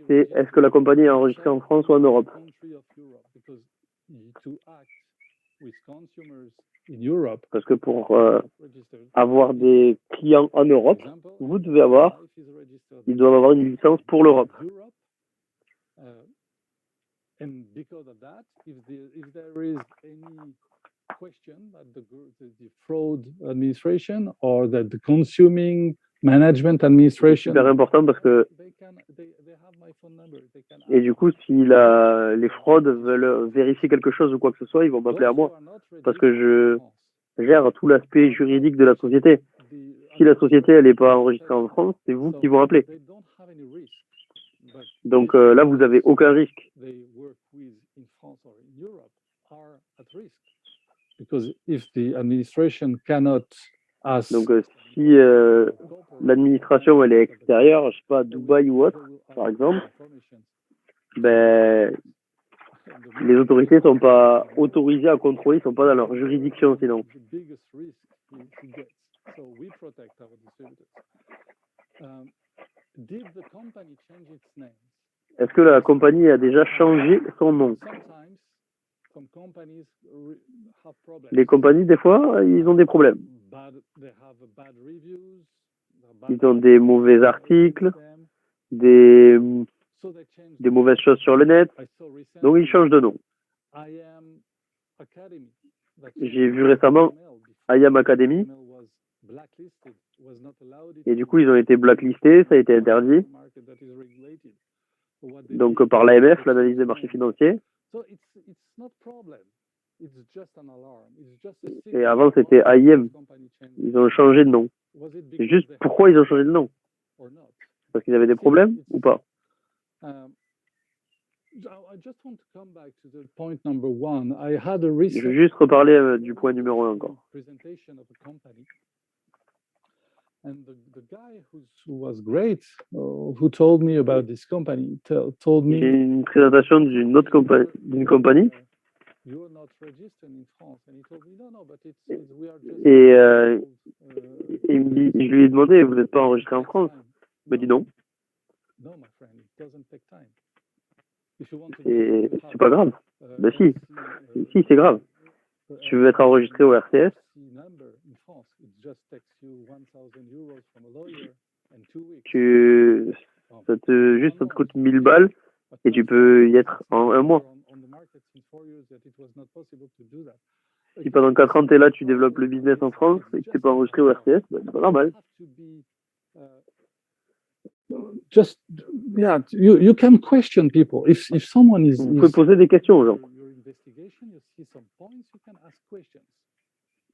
est-ce que la compagnie est enregistrée en France ou en Europe? Parce que pour avoir des clients en Europe, ils doivent avoir une licence pour l'Europe. And because of that, if there is any question that the fraud administration or that the consuming management administration, Super important parce que they have my phone number. Et du coup, si les fraudes veulent vérifier quelque chose ou quoi que ce soit, ils vont m'appeler à moi parce que je gère tout l'aspect juridique de la société. Si la société elle n'est pas enregistrée en France, c'est vous qui vont appeler. Donc là, vous n'avez aucun risque. Donc si l'administration elle est extérieure, je sais pas, à Dubaï ou autre, par exemple, ben les autorités sont pas autorisées à contrôler, ils sont pas dans leur juridiction sinon. Est-ce que la compagnie a déjà changé son nom? Les compagnies, des fois, ils ont des problèmes. Ils ont des mauvais articles, des mauvaises choses sur le net, donc ils changent de nom. J'ai vu récemment IAM Academy, et du coup ils ont été blacklistés, ça a été interdit. Donc par l'AMF, l'analyse des marchés financiers. Et avant c'était AIM, ils ont changé de nom. C'est juste pourquoi ils ont changé de nom? Parce qu'ils avaient des problèmes ou pas? Je veux juste reparler du point numéro 1 encore. And the guy who was great, who told me about this company, told me. J'ai une présentation d'une autre compagnie. You're not registered in France, and he told me no, but we are just. Et il me dit, je lui ai demandé, vous n'êtes pas enregistré en France? Il me dit non. No, my friend, it doesn't take time. If you want to. Et c'est pas grave. Ben si, si c'est grave. Tu veux être enregistré au RCS? Ça te coûte 1000 balles et tu peux y être en un mois. Si pendant 4 ans tu es là, tu développes le business en France et que tu n'es pas enregistré au RCS, ben, c'est pas normal. Just you can question people if someone is. Vous pouvez poser des questions aux gens.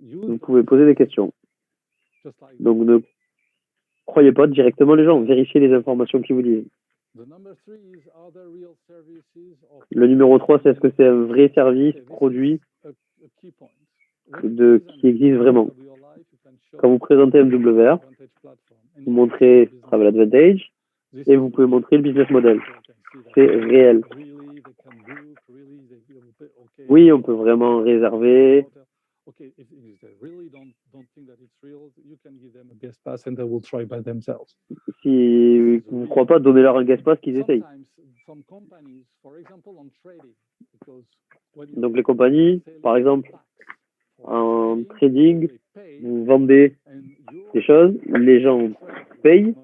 Vous pouvez poser des questions. Donc ne croyez pas directement les gens, vérifiez les informations qu'ils vous disent. Le numéro 3, c'est est-ce que c'est un vrai service, produit qui existe vraiment. Quand vous présentez MWR, vous montrez Travel Advantage et vous pouvez montrer le business model. C'est réel. Oui, on peut vraiment réserver. Si vous ne croyez pas, donnez-leur un guest pass qu'ils essayent. Donc les compagnies, par exemple, en trading, vous vendez des choses, les gens payent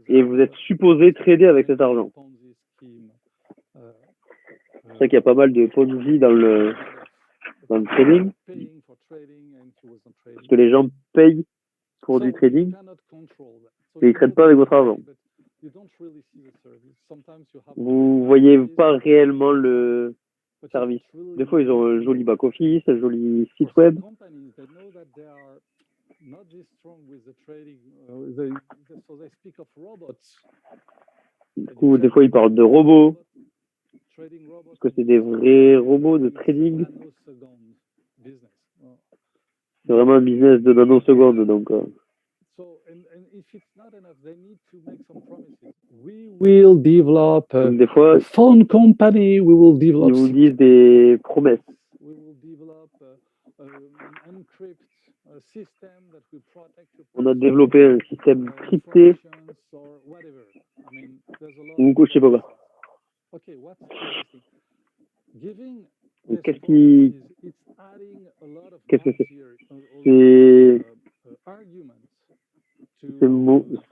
et vous êtes supposé trader avec cet argent. C'est vrai qu'il y a pas mal de Ponzi dans le trading, parce que les gens payent pour du trading, mais ils ne traitent pas avec votre argent. Vous ne voyez pas réellement le service. Des fois, ils ont un joli back-office, un joli site web. Du coup, des fois, ils parlent de robots, parce que c'est des vrais robots de trading. C'est vraiment un business de nanosecondes. Donc, We will develop donc des fois, a phone company. We will ils develop. vous disent des promesses. We will develop an encrypt system that will protect your On a développé un système crypté or whatever. I mean, there's a lot ou of je sais pas quoi. Okay, what's interesting? Giving Donc, these qu'est-ce qui, promises, it's adding a lot of qu'est-ce que c'est? here, C'est, arguments ces,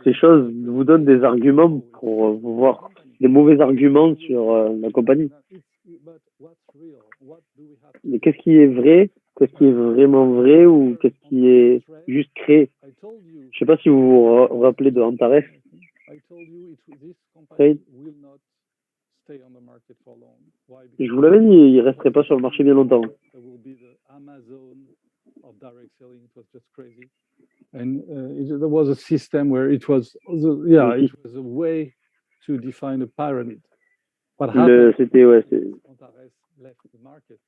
ces choses vous donnent des arguments pour voir des mauvais arguments sur la compagnie. Mais qu'est-ce qui est vrai? Qu'est-ce qui est vraiment vrai ou qu'est-ce qui est juste créé? Je sais pas si vous vous rappelez de Antares. Trade. Je vous l'avais dit, il ne resterait pas sur le marché bien longtemps. And there was a system where it was, yeah, it was a way to define a pyramid. What happened? C'était ouais, Antares left the market,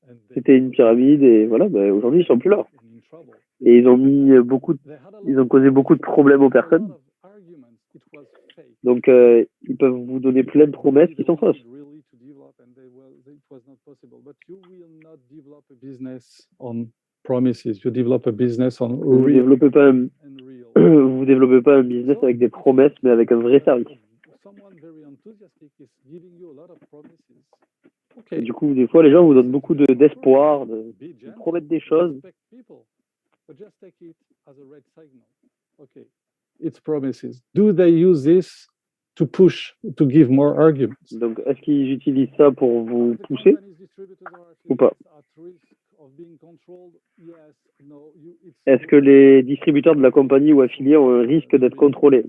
and c'était une pyramide et voilà, ben, aujourd'hui ils sont plus là. in trouble. Et ils ont mis ils ont causé beaucoup de problèmes aux personnes. Donc ils peuvent vous donner plein de promesses qui sont fausses. Promises. You develop a business on Vous real développez pas un, and real. vous développez pas un business avec des promesses, mais avec un vrai service. Someone very enthusiastic is giving you a lot of promises. Et Okay. du coup, des fois, les gens vous donnent beaucoup d'espoir, de promettre des choses. Respect people, but just take it as a red signal. Okay, it's promises. Do they use this to push, to give more arguments? Donc, est-ce qu'ils utilisent ça pour vous pousser ou pas? Est-ce que les distributeurs de la compagnie ou affiliés ont un risque d'être contrôlés?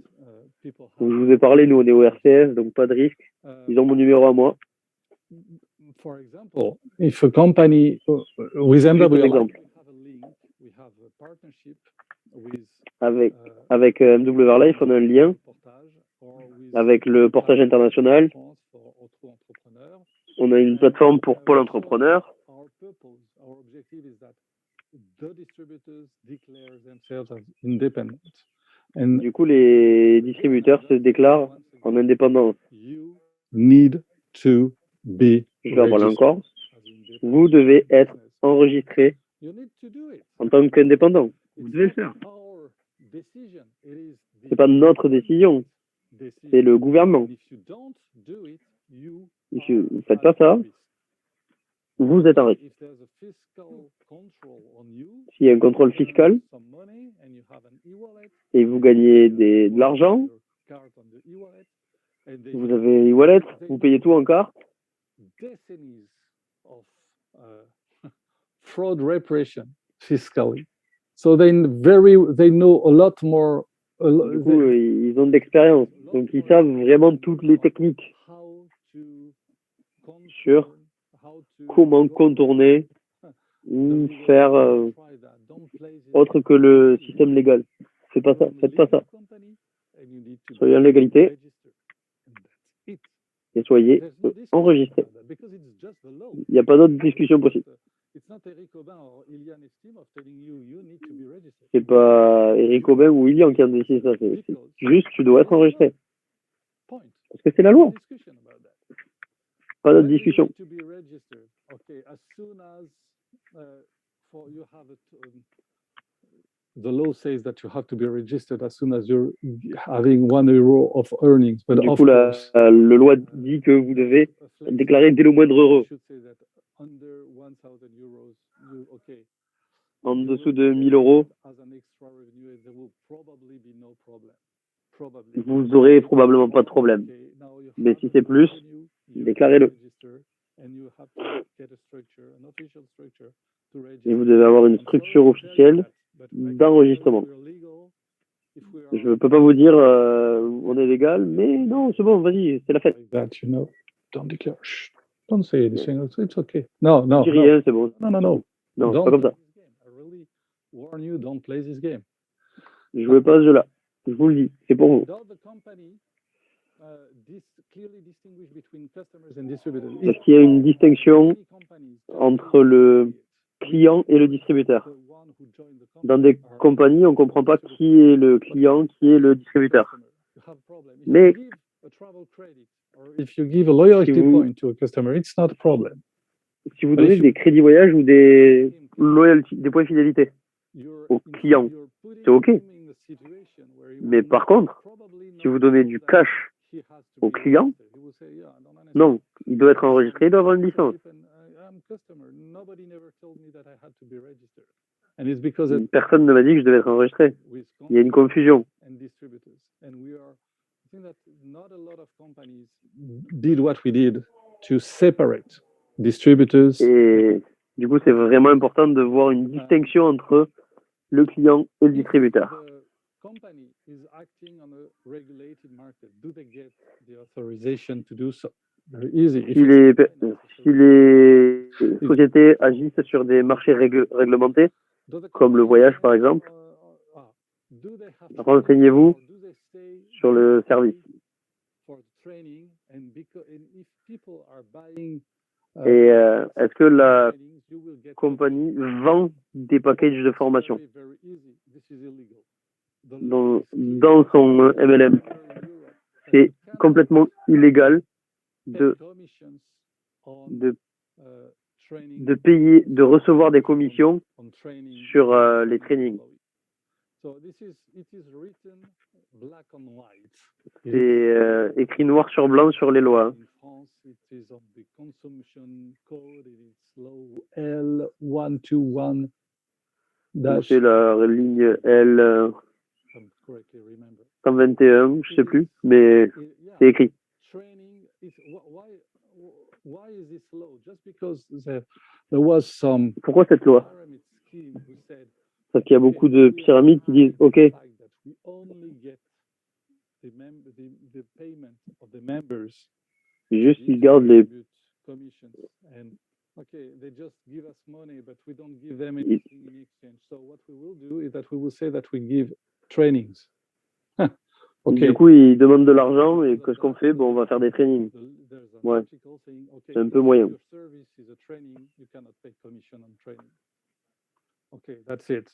Donc, je vous ai parlé, nous on est au RCS, donc pas de risque. Ils ont mon numéro à moi. For example, if a company with Juste un MW exemple. have a link, we have a partnership with Avec MW Life, on a un lien avec le portage international. On a une plateforme pour Pôle Entrepreneur. Our purpose, our objective is that the distributors declare themselves as independent. And Du coup, les distributeurs se déclarent en indépendance. you need to be Je vais en parler encore. as independent Vous devez être business. enregistré You need to do it. en tant qu'indépendant. Vous devez le faire. Our decision. It is the C'est pas notre décision, decision. c'est le gouvernement. And if you don't do it, you Si vous ne are faites pas ça, at risk. vous êtes en risque. If there's a fiscal control on you, S'il y a un contrôle fiscal some money and you have an e-wallet, et vous gagnez de l'argent, your card on the e-wallet, and they vous avez e-wallet, vous payez tout en carte, decades of fraud repression fiscally. So they know a lot more. du coup, ils ont de l'expérience. Donc, ils savent vraiment toutes les techniques sur comment contourner ou faire autre que le système légal. Faites pas ça, faites pas ça. Soyez en légalité et soyez enregistrés. Il n'y a pas d'autre discussion possible. C'est pas Eric Aubin ou William qui a décidé ça. C'est juste, tu dois être enregistré. Parce que c'est la loi. Pas d'autre discussion. The law says that you have to be registered as soon as you're having €1 of earnings. But Du of coup, course, le loi dit que vous devez déclarer dès le moindre euro. under 1,000 euros, okay. En dessous de 1000 euros, As an extra revenue, there will probably be no problem. Probably. vous aurez probablement pas de problème. Okay, now you Mais have si c'est plus, revenue, you déclarez-le. register, and you have to get a structure, an official structure to register. Et vous devez avoir une structure officielle d'enregistrement. Je ne peux pas vous dire on est légal, mais non, c'est bon, vas-y, c'est la fête. Like that, you know, don't declare. Shh, don't say anything. It's okay. No, no, Je dis no, rien, c'est bon. no, no, no. Non, c'est Don't pas comme play ça. this game. I really warn you, don't play this game. Je ne veux pas ce jeu-là. Je vous le dis, c'est pour vous. Does the company clearly distinguish between customers and distributors? Parce qu'il y a une distinction entre le client et le distributeur. Dans des compagnies, on ne comprend pas qui est le client, qui est le distributeur. Mais if you give a loyalty si vous- point to a customer, it's not a problem. si vous donnez des crédits voyage ou des loyalty, des points fidélité au client, c'est OK. Mais par contre, si vous donnez du cash au client, non, il doit être enregistré, il doit avoir une licence. And it's because Personne ne m'a dit que je devais être enregistré. Il y a une confusion. and distributors. And we are, I think that not a lot of companies did what we did to separate distributors. Et du coup, c'est vraiment important de voir une distinction entre le client et le distributeur. The company is acting on a regulated market. Do they get the authorization to do so? Very easy. If Si les sociétés agissent sur des marchés réglementés, comme le voyage par exemple, renseignez-vous sur le service. Et est-ce que la compagnie vend des packages de formation dans son MLM? C'est complètement illégal de payer, de recevoir des commissions sur les trainings. C'est écrit noir sur blanc sur les lois. L121 Donc, c'est la ligne L 121, je sais plus, mais c'est écrit. Why is this law? Just because there was some Pourquoi cette loi? pyramid scheme who said, Parce qu'il y a beaucoup de pyramides qui disent OK, we only get the payment of the members. juste ils gardent les. Commissions and okay, they just give us money, but we don't give them anything in exchange. So what we will do is that we will say that we give trainings. Okay. Du coup, ils demandent de l'argent et qu'est-ce qu'on fait? Bon, on va faire des trainings. Ouais, c'est un peu moyen. Okay, that's it.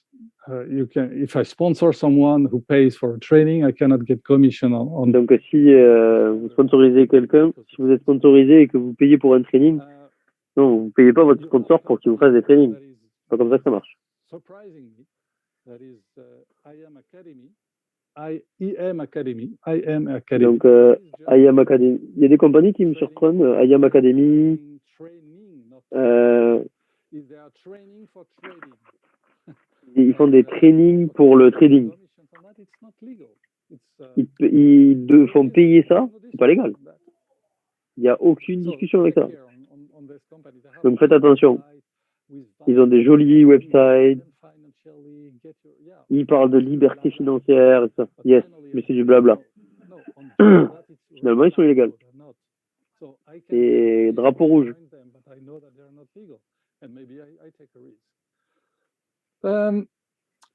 You can, if I sponsor someone who pays for a training, I cannot get commission on. Donc, si vous sponsorisez quelqu'un, si vous êtes sponsorisé et que vous payez pour un training, non, vous ne payez pas votre sponsor pour qu'il vous fasse des trainings. C'est pas comme ça que ça marche. Surprisingly, that is IM Academy. IM Academy. IM Academy. Donc, IM Academy. Il y a des compagnies qui me surprennent. IM Academy. Ils font des trainings pour le trading. Ils font payer ça, c'est pas légal. Il n'y a aucune discussion avec ça. Donc faites attention. Ils ont des jolis websites. Ils parlent de liberté financière et ça. Yes, mais c'est du blabla. Finalement, ils sont illégaux. Et drapeau rouge.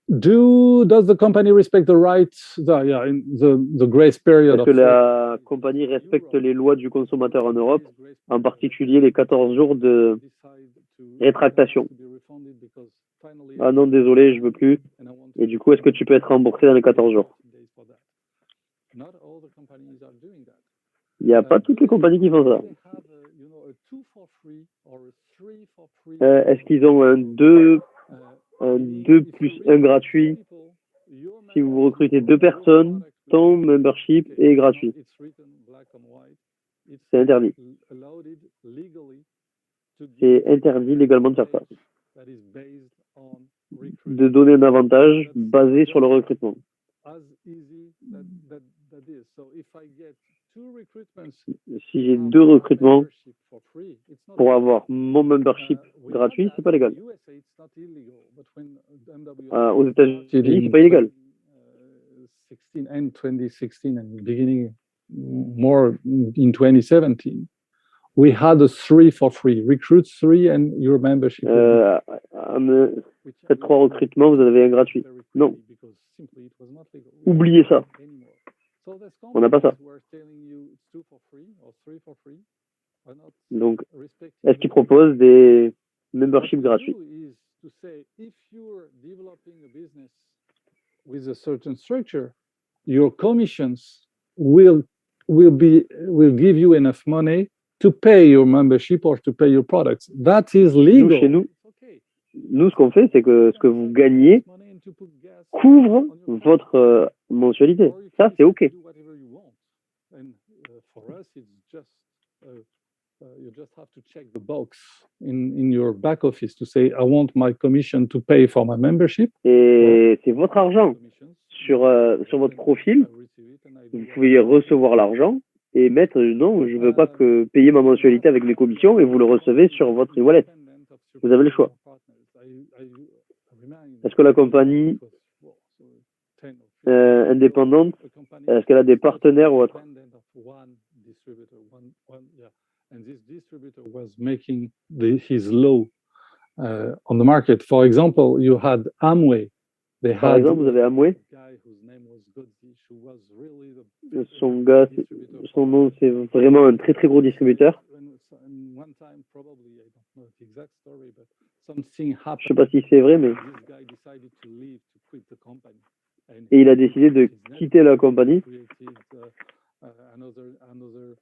Does the company respect the rights, the grace period? Est-ce que la compagnie respecte les lois du consommateur en Europe, en particulier les 14 jours de rétractation? Ah non, désolé, je veux plus. Et du coup, est-ce que tu peux être remboursé dans les 14 jours? Il n'y a pas toutes les compagnies qui font ça. Est-ce qu'ils ont un 2 plus 1 gratuit? Si vous recrutez 2 personnes, ton membership est gratuit. C'est interdit. C'est interdit légalement de faire ça. De donner un avantage basé sur le recrutement. Si j'ai 2 recrutements pour avoir mon membership gratuit, c'est pas légal. Aux États-Unis, c'est pas illégal. 2016 and beginning more in 2017, we had a 3 for free. Recruit 3 and your membership. Faites 3 recrutements, vous en avez un gratuit. Non. Oubliez ça. On n'a pas ça. Donc, est-ce qu'ils proposent des memberships gratuits? to say if you're developing a business with a certain structure, your commissions will give you enough money to pay your membership or to pay your products. That is legal. chez nous, It's okay. nous, ce qu'on fait, c'est que ce que vous gagnez Money and to put gas couvre on your car. votre mensualité. Or you Ça, can c'est OK. do whatever you want. And for us, it's just you just have to check the box in your back office to say, I want my commission to pay for my membership. Et c'est votre argent. Commissions. Sur votre profil, I receive it and I do vous what pouvez recevoir l'argent et mettre non, je veux pas que payer ma mensualité avec mes commissions et vous le recevez sur votre e-wallet. Vous avez le choix. Est-ce que la compagnie indépendante, est-ce qu'elle a des partenaires ou autre? And this distributor was making his law on the market. For example, you had Amway. They Par had exemple, vous avez Amway. a guy whose name was Goldfish, who was really the Son gars, son nom, c'est vraiment un très très gros distributeur. And one time, probably, I don't know the exact story, but something happened. Je sais pas si c'est vrai, mais This guy decided to leave, to quit the company. And et il a décidé de quitter la compagnie. created another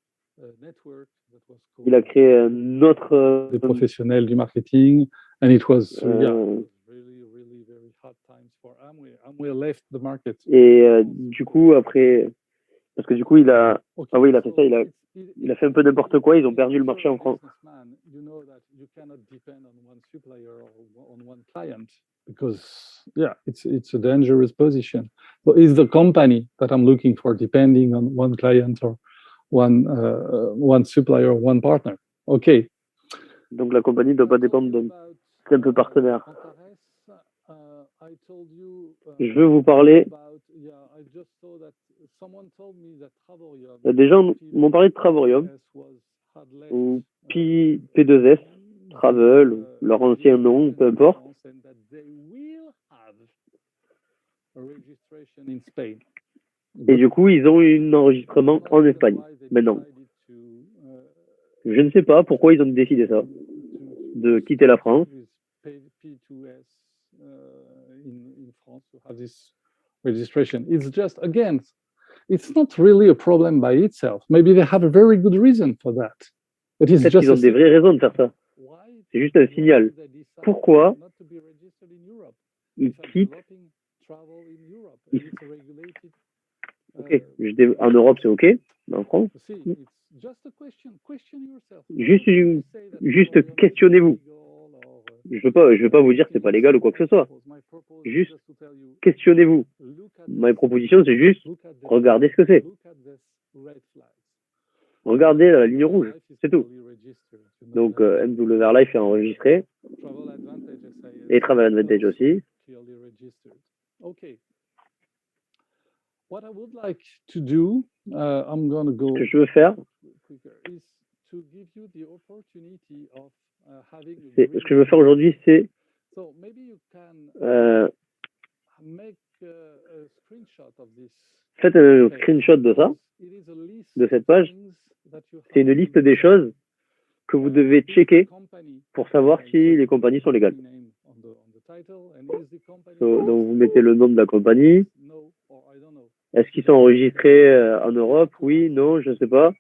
network that was called Il a créé un autre des professionnels du marketing, and it was really very hard times for Amway. Amway left the market. et du coup après, parce que du coup il a il a fait ça, il a fait un peu n'importe quoi. Ils ont perdu le marché en France. You know that you cannot depend on one supplier or on one client because it's a dangerous position. So it's the company that I'm looking for, depending on one client or one supplier or one partner. Okay. Donc la compagnie ne doit pas dépendre d'un simple partenaire. Je veux vous parler. Des gens m'ont parlé de Travorium ou P2S, Travel, ou leur ancien nom, peu importe. Et du coup, ils ont eu un enregistrement en Espagne maintenant. Je ne sais pas pourquoi ils ont décidé ça, de quitter la France. In France to have this registration. It's just, again, it's not really a problem by itself. Maybe they have a very good reason for that. But it's Peut-être just qu'ils ont des vraies raisons de faire ça. C'est juste un signal. Pourquoi ils quittent? Ok, en Europe c'est ok, mais en France, juste questionnez-vous. Je veux pas vous dire que c'est pas légal ou quoi que ce soit. Juste questionnez-vous. Ma proposition, c'est juste regardez ce que c'est. Regardez la ligne rouge, c'est tout. Donc MWR Life est enregistré et Travel Advantage aussi. What I would like to do, I'm going to go. Ce que je veux faire, ce que je veux faire aujourd'hui, c'est faites un screenshot de ça, de cette page. C'est une liste des choses que vous devez checker pour savoir si les compagnies sont légales. Donc vous mettez le nom de la compagnie. Est-ce qu'ils sont enregistrés en Europe? Oui, non, je ne sais pas.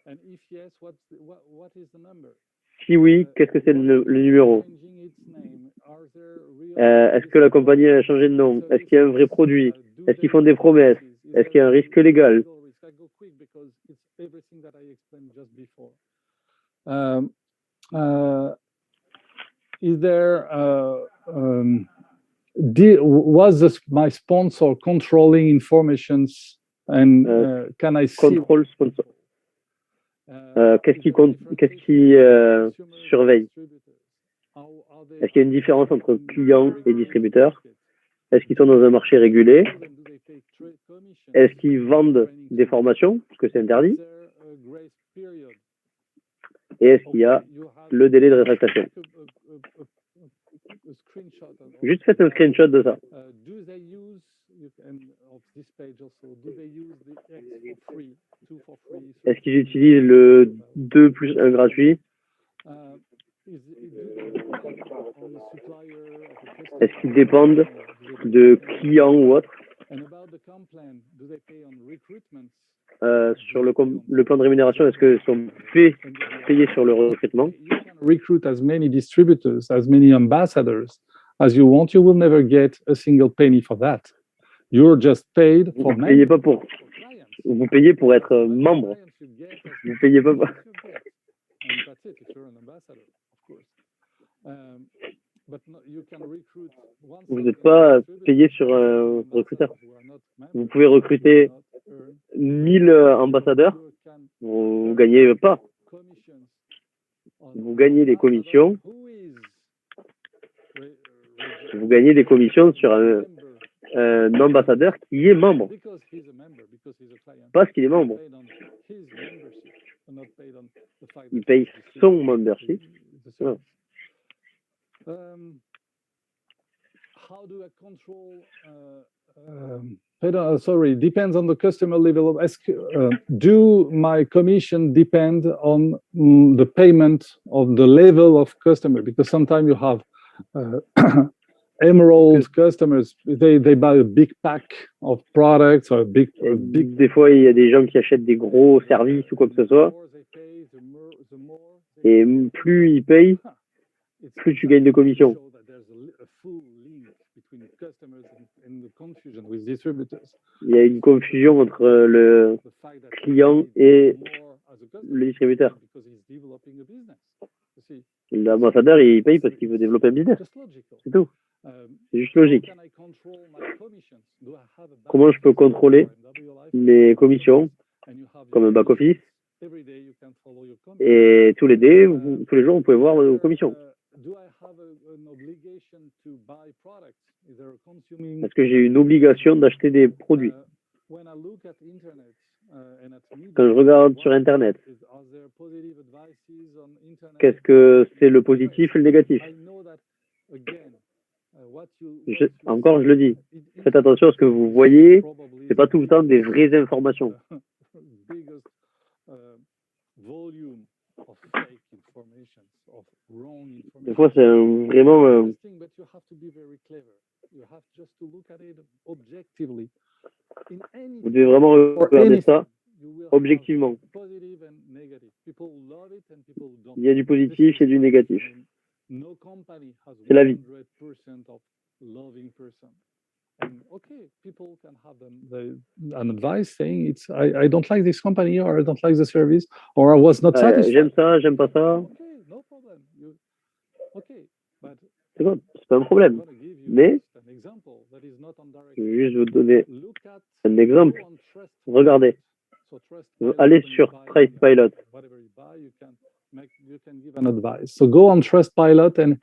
Si oui, qu'est-ce que c'est le numéro? Est-ce que la compagnie a changé de nom? Est-ce qu'il y a un vrai produit? Est-ce qu'ils font des promesses? Est-ce qu'il y a un risque légal? Is there was my sponsor controlling informations and can I see control sponsor? Qu'est-ce qui surveille? Est-ce qu'il y a une différence entre client et distributeur? Est-ce qu'ils sont dans un marché régulé? Est-ce qu'ils vendent des formations, parce que c'est interdit? Et est-ce qu'il y a le délai de rétractation? Juste faites un screenshot de ça. Est-ce qu'ils utilisent le 2 plus 1 gratuit? Est-ce qu'ils dépendent de clients ou autres? Sur le plan de rémunération, est-ce qu'ils sont payés sur le recrutement? Recruit as many distributors, as many ambassadors as you want, you will never get a single penny for that. You're just paid Vous for ne payez pas pour, vous payez pour être membre. Vous payez pas pour... Vous n'êtes pas payé sur un recruteur. Vous pouvez recruter 1000 ambassadeurs, vous ne gagnez pas. Vous gagnez des commissions. Vous gagnez des commissions sur un ambassadeur qui est membre. Parce qu'il est membre. Il paye son membership. Voilà. How do I control? Sorry, depends on the customer level. Do my commission depend on the payment of the level of customer? Because sometimes you have emerald customers. They buy a big pack of products or a big. Des fois, il y a des gens qui achètent des gros services ou quoi que ce soit. Et plus ils payent, plus tu gagnes de commission. Il y a une confusion entre le client et le distributeur. L'ambassadeur, il paye parce qu'il veut développer un business. C'est tout. C'est juste logique. Comment je peux contrôler mes commissions comme un back-office? Et tous les jours, vous pouvez voir vos commissions. Est-ce que j'ai une obligation d'acheter des produits? Quand je regarde sur Internet, qu'est-ce que c'est le positif et le négatif? Encore, je le dis, faites attention à ce que vous voyez, c'est pas tout le temps des vraies informations. Des fois, c'est vraiment... Vous devez vraiment regarder ça objectivement. Il y a du positif, il y a du négatif. C'est la vie. Okay, people can have an advice saying it's I don't like this company or I don't like the service or I was not satisfied. J'aime ça, j'aime pas ça. Okay, no problem. C'est bon, c'est pas un problème. Mais je vais juste vous donner un exemple. Regardez. Allez sur Trustpilot. So go on Trustpilot and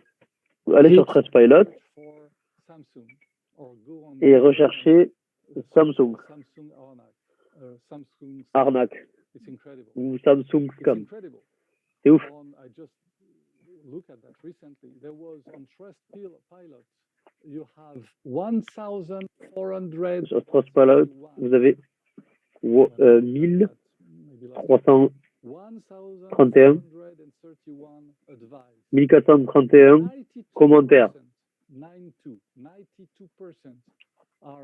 allez sur Trustpilot et recherchez Samsung arnaque ou Samsung scam. C'est ouf. Look at that recently. There was on Trustpilot, you have 1,400. Sur Trustpilot, vous avez 1431 commentaires.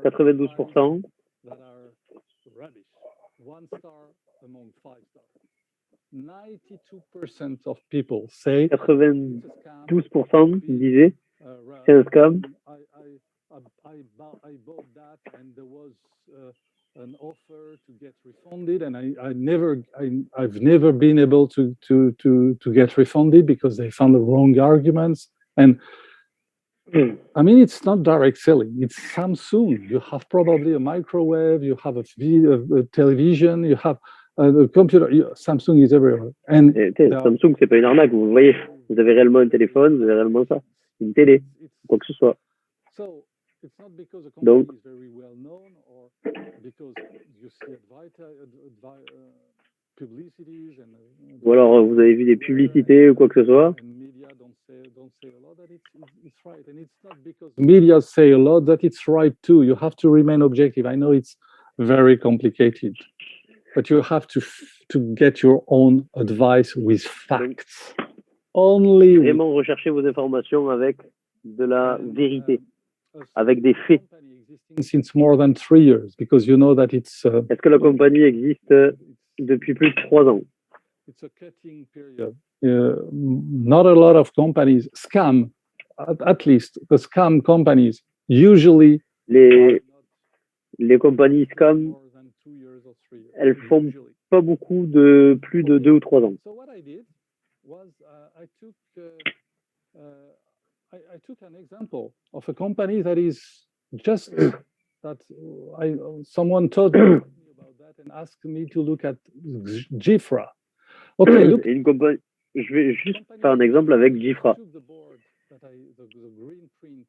92% that are rubbish. 1 star among 5 stars. 92% of people say 92% disaient c'est un scam. I bought that and there was an offer to get refunded and I've never been able to get refunded because they found the wrong arguments. And I mean, it's not direct selling. It's Samsung. You have probably a microwave, you have a television, you have a computer. Samsung is everywhere. And Samsung, c'est pas une arnaque. Vous voyez, vous avez réellement un téléphone, vous avez réellement ça, une télé, quoi que ce soit. Donc, is very well known or because you see publicities and ou alors vous avez vu des publicités ou quoi que ce soit. Media say a lot that it's right too. You have to remain objective. I know it's very complicated, but you have to get your own advice with facts. Only vraiment rechercher vos informations avec de la vérité, a avec des faits. company existing since more than 3 years, because you know that it's Est-ce que la compagnie existe depuis plus de 3 ans? it's a cutting period. Not a lot of companies scam, at least the scam companies usually Les compagnies scam, more than 2 years or 3 years. elles font usually. pas beaucoup de plus de 2 ou 3 ans. So what I did was I took an example of a company that is just that someone told me about that and asked me to look at Jifra. Okay, look. Et une compagnie, je vais juste faire un exemple avec Jifra. I took the board that the green print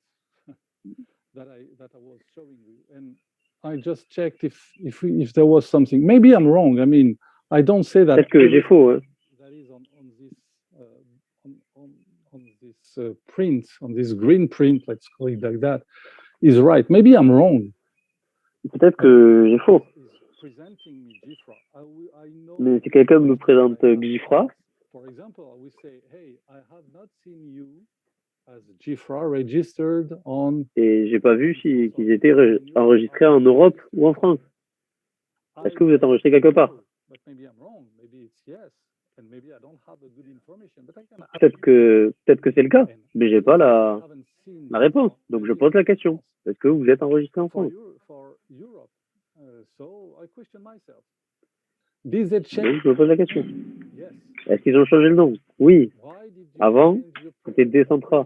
that I was showing you, and I just checked if there was something. Maybe I'm wrong. I mean, I don't say that. Peut-être que j'ai faux, hein. That is on this print, on this green print, let's call it like that, is right. Maybe I'm wrong. Peut-être que j'ai faux. Presenting me Jifra. I know. Mais si quelqu'un me présente Jifra, For example, we say, hey, I have not seen you as Jifra registered on. et j'ai pas vu qu'ils étaient enregistrés en Europe ou en France. Est-ce que vous êtes enregistré quelque part? But maybe I'm wrong. Maybe it's yes, and maybe I don't have the good information. But I can. Peut-être que c'est le cas, mais j'ai pas la réponse. Donc je pose la question. Est-ce que vous êtes enregistré en France? For Europe, so I question myself. Did they Donc change? je me pose la question. Yes. Est-ce qu'ils ont changé le nom? Oui. Why did you Avant, change your c'était Decentra.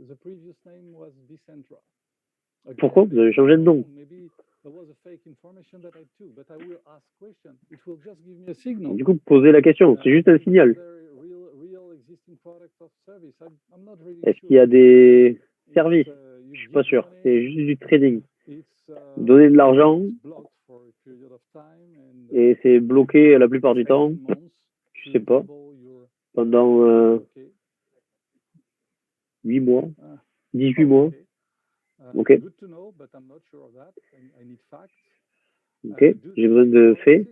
The previous name was Decentra. Okay, Pourquoi vous avez changé de nom? Maybe there was a fake information that I took, but I will ask question. It will just give me a signal. Du coup, posez la question. C'est juste un signal. Real existing product or service. I'm not really Est-ce sure. qu'il y a des services? You Je suis give pas sûr. money, C'est juste du trading. it's, Donner de l'argent it's blocked for a period of time and, et c'est bloqué la plupart du temps 18 months je to sais pas. double your- pendant Okay. 8 mois, Ah. 18 mois. Ok. Good to know, but I'm not sure of that. I need facts. Ok, j'ai besoin de faits.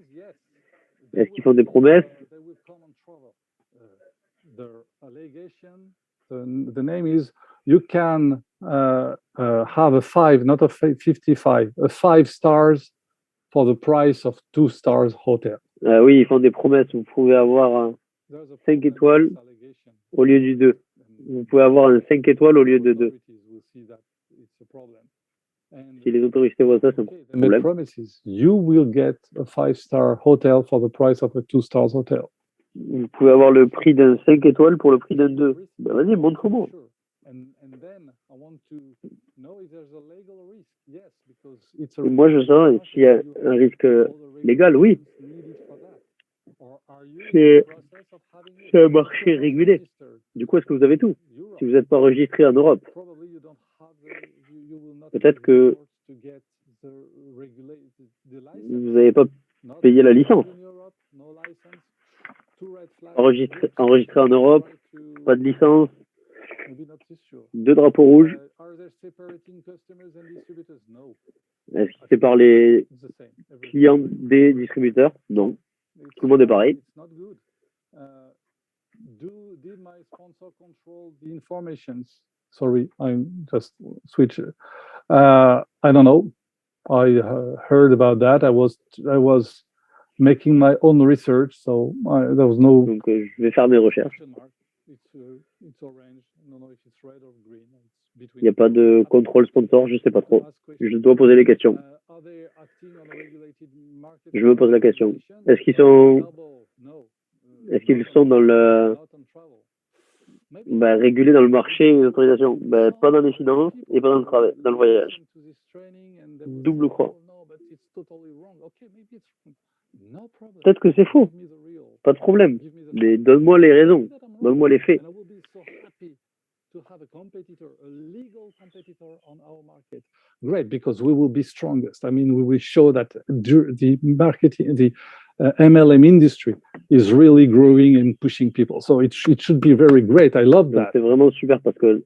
Est-ce qu'ils font des promesses? They will come on trouble. The allegation, the name is you can have a 5, not a 55, a 5 stars for the price of 2 stars hotel. Oui, ils font des promesses. Vous pouvez avoir un There's a 5 problem with étoiles this allegation. au lieu du 2. Vous pouvez avoir un 5 étoiles au lieu de 2. Authorities will see that it's a problem. And Si les autorités voient ça, c'est un okay, they make problème. promises. You will get a 5-star hotel for the price of a 2-star hotel. Vous pouvez avoir le prix d'un 5 étoiles pour le prix d'un 2. Ben vas-y, montre-moi. Sure. And then I want to know if there's a legal risk. Yes, because it's a Et moi, je sens s'il y a un risque légal, oui. C'est un marché régulé. Du coup, est-ce que vous avez tout? Si vous n'êtes pas enregistré en Europe, peut-être que vous n'avez pas payé la licence. Enregistré en Europe, pas de licence, 2 drapeaux rouges. Est-ce que c'est par les clients des distributeurs? Non. Tout le monde est pareil. Did my sponsor control the informations? Sorry, I'm just switch. I don't know. I heard about that. I was making my own research, so there was no. Donc, je vais faire mes recherches. It's orange. I don't know if it's red or green. It's between. Il n'y a pas de contrôle sponsor, je ne sais pas trop. Je dois poser les questions. Je me pose la question. Est-ce qu'ils sont dans le régulés dans le marché et l'autorisation? Pas dans les finances et pas dans le voyage. Double croix. Peut-être que c'est faux. Pas de problème. Mais donne-moi les raisons. Donne-moi les faits. To have a competitor, a legal competitor on our market. Great, because we will be strongest. I mean, we will show that the marketing, the MLM industry is really growing and pushing people. So it should be very great. I love that. C'est vraiment super parce que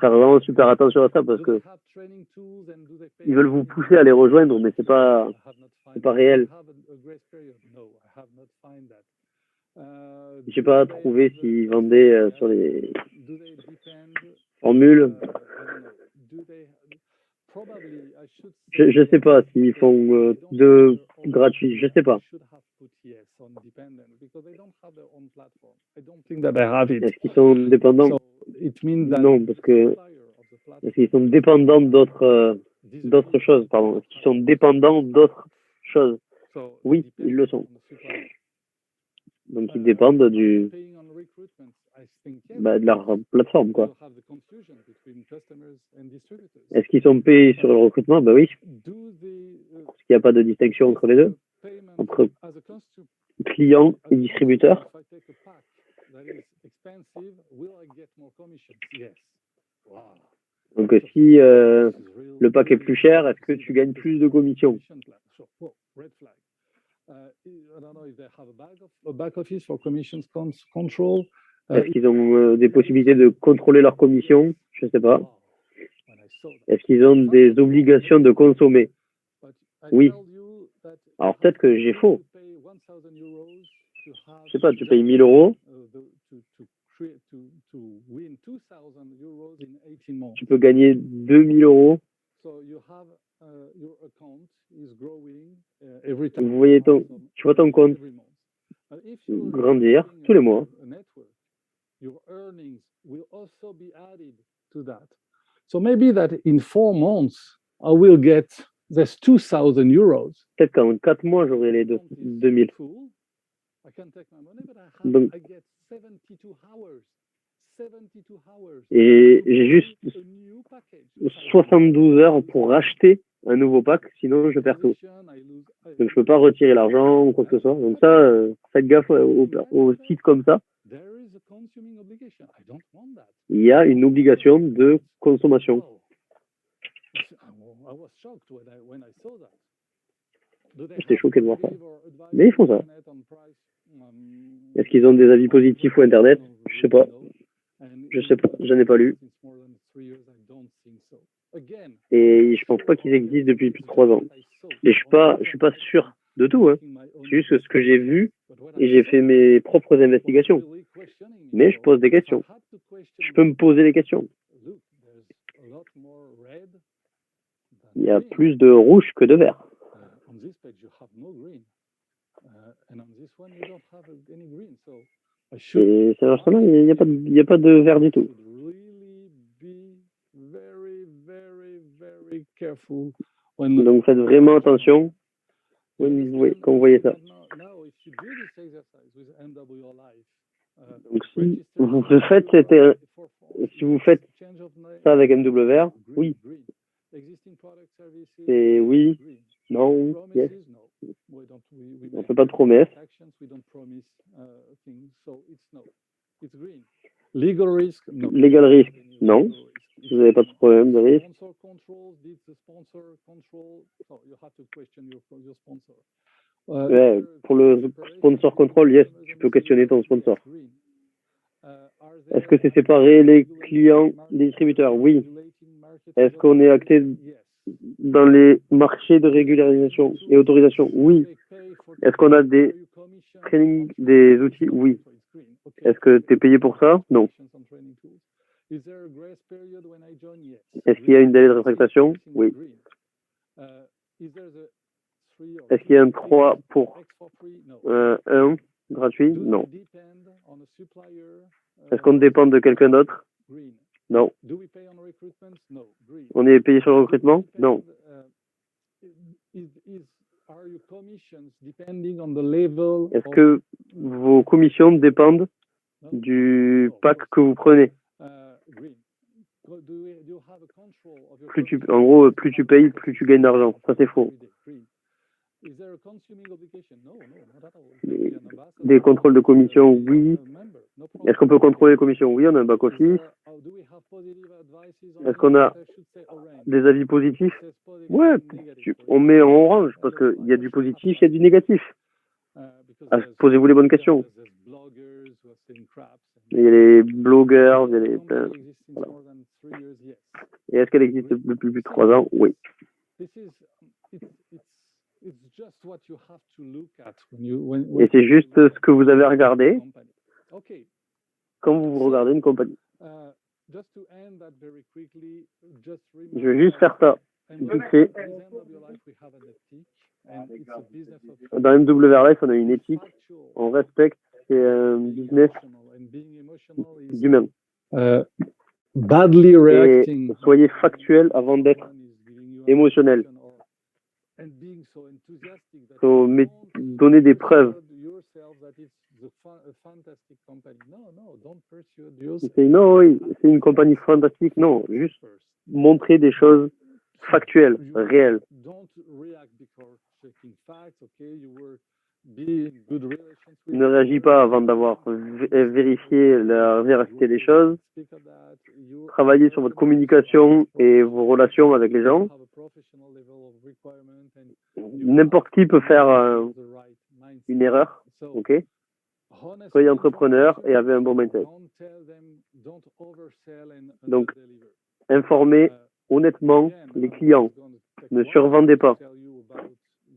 faire vraiment super attention à ça parce que ils veulent vous pousser à les rejoindre, mais c'est pas réel. J'ai pas trouvé s'ils vendaient sur les Formule. I don't know. Do they probably I should Je sais pas s'ils font deux gratuits, je sais pas. should have put yes on dependent because they don't have their own platform. I don't think that they have it. Est-ce qu'ils sont dépendants? So it means that Non, parce que supplier of the platform est-ce qu'ils sont dépendants d'autres choses, pardon. Est-ce qu'ils sont dépendants d'autres choses? So Oui, it ils le depends sont. on the supplier. Donc ils dépendent Paying on recruitment, I think yes. de leur plateforme, quoi. You'll have the confusion between customers and distributors. Est-ce qu'ils sont payés sur le recrutement? Bah oui, Do the parce qu'il n'y a pas de distinction entre les deux, payment entre as a consumer? client et distributeur. If I take a pack that is expensive, will I get more commissions? Yes. Wow. Donc si le pack est plus cher, est-ce que tu gagnes plus de commissions? Whoa, red flag. I don't know if they have a back office for commissions control. Est-ce qu'ils ont des possibilités de contrôler leurs commissions? Je sais pas. Wow. When I saw that. Est-ce qu'ils ont des obligations de consommer? But I Oui. tell you that Alors peut-être que j'ai faux. you pay 1,000 euros to have Je sais pas, tu payes 1000 euros, to win 2,000 euros in 18 months. tu peux gagner 2000 euros. So you have your account is growing every time. Vous voyez tu vois ton compte Every month. If you're grandir using tous les mois. a network, your earnings will also be added to that. So maybe that in 4 months I will get this 2,000 euros. Peut-être qu'en 4 mois, j'aurai les 2000. Full. I can take my money, but Donc- I get 72 hours. 72 hours. Et to j'ai buy juste a new package. 72 heures pour racheter un nouveau pack, sinon je perds tout. Donc je peux pas retirer l'argent ou quoi que ce soit. Donc ça, faites gaffe aux sites comme ça. There is a consuming obligation. I don't want that. Il y a une obligation de consommation. Wow. I was shocked when I saw that. Do they J'étais have choqué de voir ça. positive or advice Mais ils font ça. on internet on price? Est-ce qu'ils ont des avis positifs ou Internet? No, Je sais pas. no. And Je sais pas, je n'ai pas lu. since more than 3 years, I don't think so. Again, Et je pense pas qu'ils existent depuis plus de 3 ans. Et je suis pas sûr de tout, hein. C'est juste que ce que j'ai vu, et j'ai fait mes propres investigations. Mais je pose des questions. Je peux me poser des questions. Il y a plus de rouge que de vert. On this page, you have no green. And on this one, you don't have any green. So I should Et c'est inversement, il n'y a pas de vert du tout. really be very, very, very careful when Donc faites vraiment attention quand vous voyez ça. Now, if you do this exercise with MWR Live, Donc si vous faites ça avec MWR, oui, c'est oui, non, yes. On ne fait pas de promesses. Legal risk, no. Legal risk, non. Vous n'avez pas de problème de risque. Sponsor control, did the sponsor control? So you have to question your sponsor. Ouais, pour le sponsor control, yes, tu peux questionner ton sponsor. Est-ce que c'est séparé les clients des distributeurs? Oui. Est-ce qu'on est acté dans les marchés de régularisation et autorisation? Oui. Est-ce qu'on a des trainings, des outils? Oui. Est-ce que tu es payé pour ça? Non. Est-ce qu'il y a une délai de rétractation? Oui. Est-ce qu'il y a un 3 pour 1 gratuit? Non. Est-ce qu'on dépend de quelqu'un d'autre? Non. On est payé sur le recrutement? Non. Est-ce que vos commissions dépendent du pack que vous prenez? En gros, plus tu payes, plus tu gagnes d'argent. Ça, c'est faux. Des contrôles de commission, oui. Est-ce qu'on peut contrôler les commissions? Oui, on a un back-office. Est-ce qu'on a des avis positifs? Ouais, on met en orange parce qu'il y a du positif, il y a du négatif. Posez-vous les bonnes questions. Il y a les blogueurs, il y a les... Voilà. Et est-ce qu'elle existe depuis plus de 3 ans? Oui. Et c'est juste ce que vous avez regardé quand vous regardez une compagnie. just to end that very quickly, just Je vais juste faire ça. and Vite fait. at the end of your life, we have an ethic, and it's a business of Dans MWR Life, on a une éthique, factual, on respecte, c'est un being business emotional, and being emotional is d'humain. badly Et reacting. soyez factuel avant d'être Someone is giving you an émotionnel. emotion and being so enthusiastic that Faut you donner des preuves. persuade yourself that it's a fantastic company. No, don't persuade yourself C'est non, oui, c'est une compagnie fantastique. Non, juste first. montrer des choses factuelles, You réelles. don't react before checking facts. Okay, you were be in good relations with Ne réagis pas avant d'avoir vérifié la véracité des choses. speak of that. You Travaillez sur votre communication et vos relations avec les gens. have a professional level of requirement and N'importe qui peut faire the right mindset. une erreur, So, ok? honest Soyez entrepreneur information, et avez un bon mindset. don't tell them, don't oversell and Donc, underdeliver. Informez honnêtement Again, les it's clients. gonna take Ne a while survendez to pas. tell you about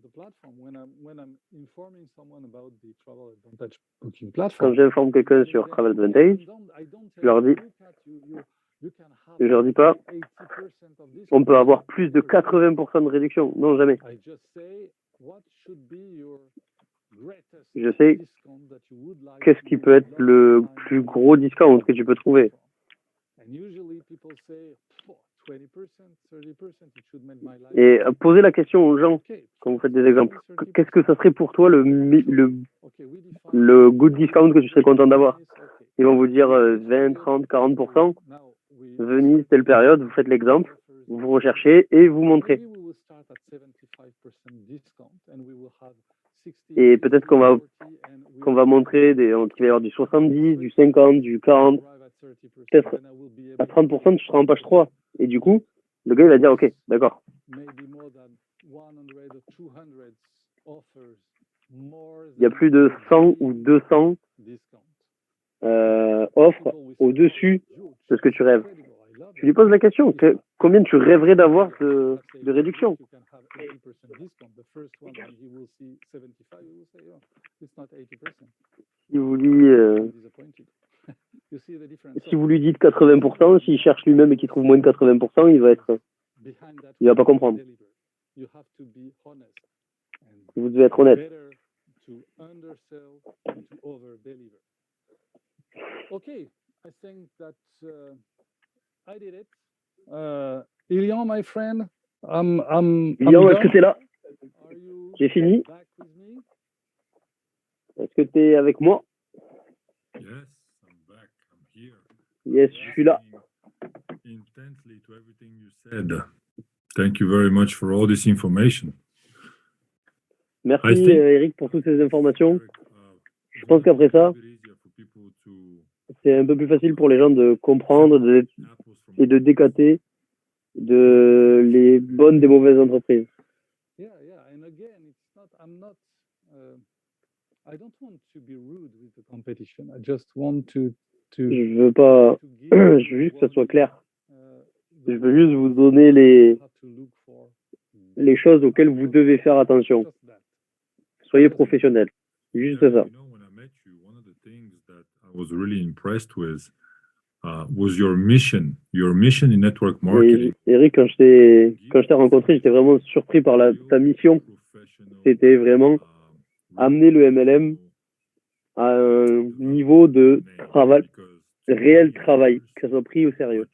the platform. When I'm informing someone about the Travel Advantage booking Quand platform, j'informe quelqu'un sur Travel Advantage, je leur dis, je leur dis pas, on peut avoir plus de 80% de réduction. Non, jamais. Je sais qu'est-ce qui peut être le plus gros discount que tu peux trouver. Et posez la question aux gens quand vous faites des exemples. Qu'est-ce que ça serait pour toi le good discount que tu serais content d'avoir? Ils vont vous dire 20, 30, 40%. Venise, telle période, vous faites l'exemple, vous recherchez et vous montrez. Et peut-être qu'on va montrer qu'il va y avoir du 70, du 50, du 40. Peut-être à 30%, tu seras en page 3. Et du coup, le gars, il va dire, OK, d'accord. Il y a plus de 100 ou 200 offres au-dessus de ce que tu rêves. Tu lui poses la question, combien tu rêverais d'avoir de réduction? Si vous lui dites 80%, s'il cherche lui-même et qu'il trouve moins de 80%, il va pas comprendre. Vous devez être honnête. Okay, I think that I did it. Ilian, my friend, I'm Lilian, est-ce que done. tu es là? Are you J'ai fini. back with me? Est-ce que tu es avec moi? Yes, I'm back. I'm here. Yes, je suis là. Intently to everything you said. Thank you very much for all this information. Merci I think- Eric pour toutes ces informations. Je pense qu'après ça, c'est un peu plus facile pour les gens de comprendre et de décater les bonnes des mauvaises entreprises. Yeah. And again, I don't want to be rude with the competition. I just want to Je veux pas, give je veux juste que ça soit clair. the Je veux juste vous donner you have to look for. les choses auxquelles vous devez faire attention. Just that. Soyez professionnel. Juste ça. You know, when I met you, one of the things that I was really impressed with was your mission in network marketing. Et Eric, quand je t'ai rencontré, j'étais vraiment surpris par ta mission. C'était vraiment amener le MLM à un niveau de travail, réel travail, que ça soit pris au sérieux.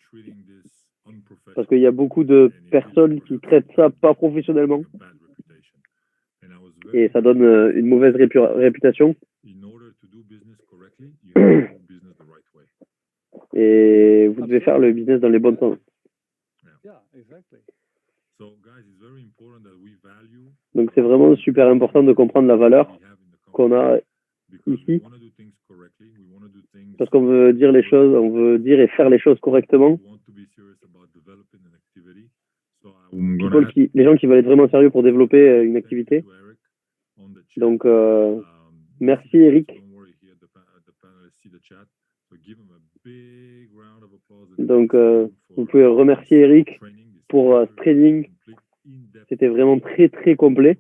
Parce qu'il y a beaucoup de personnes qui traitent ça pas professionnellement et ça donne une mauvaise réputation. Et vous devez faire le business dans les bons temps. Yeah, exactly. Donc c'est vraiment super important de comprendre la valeur qu'on a ici, parce qu'on veut dire les choses, on veut dire et faire les choses correctement. Les gens qui veulent être vraiment sérieux pour développer une activité. Donc merci Eric. Donc vous pouvez remercier Eric pour ce training. C'était vraiment très très complet.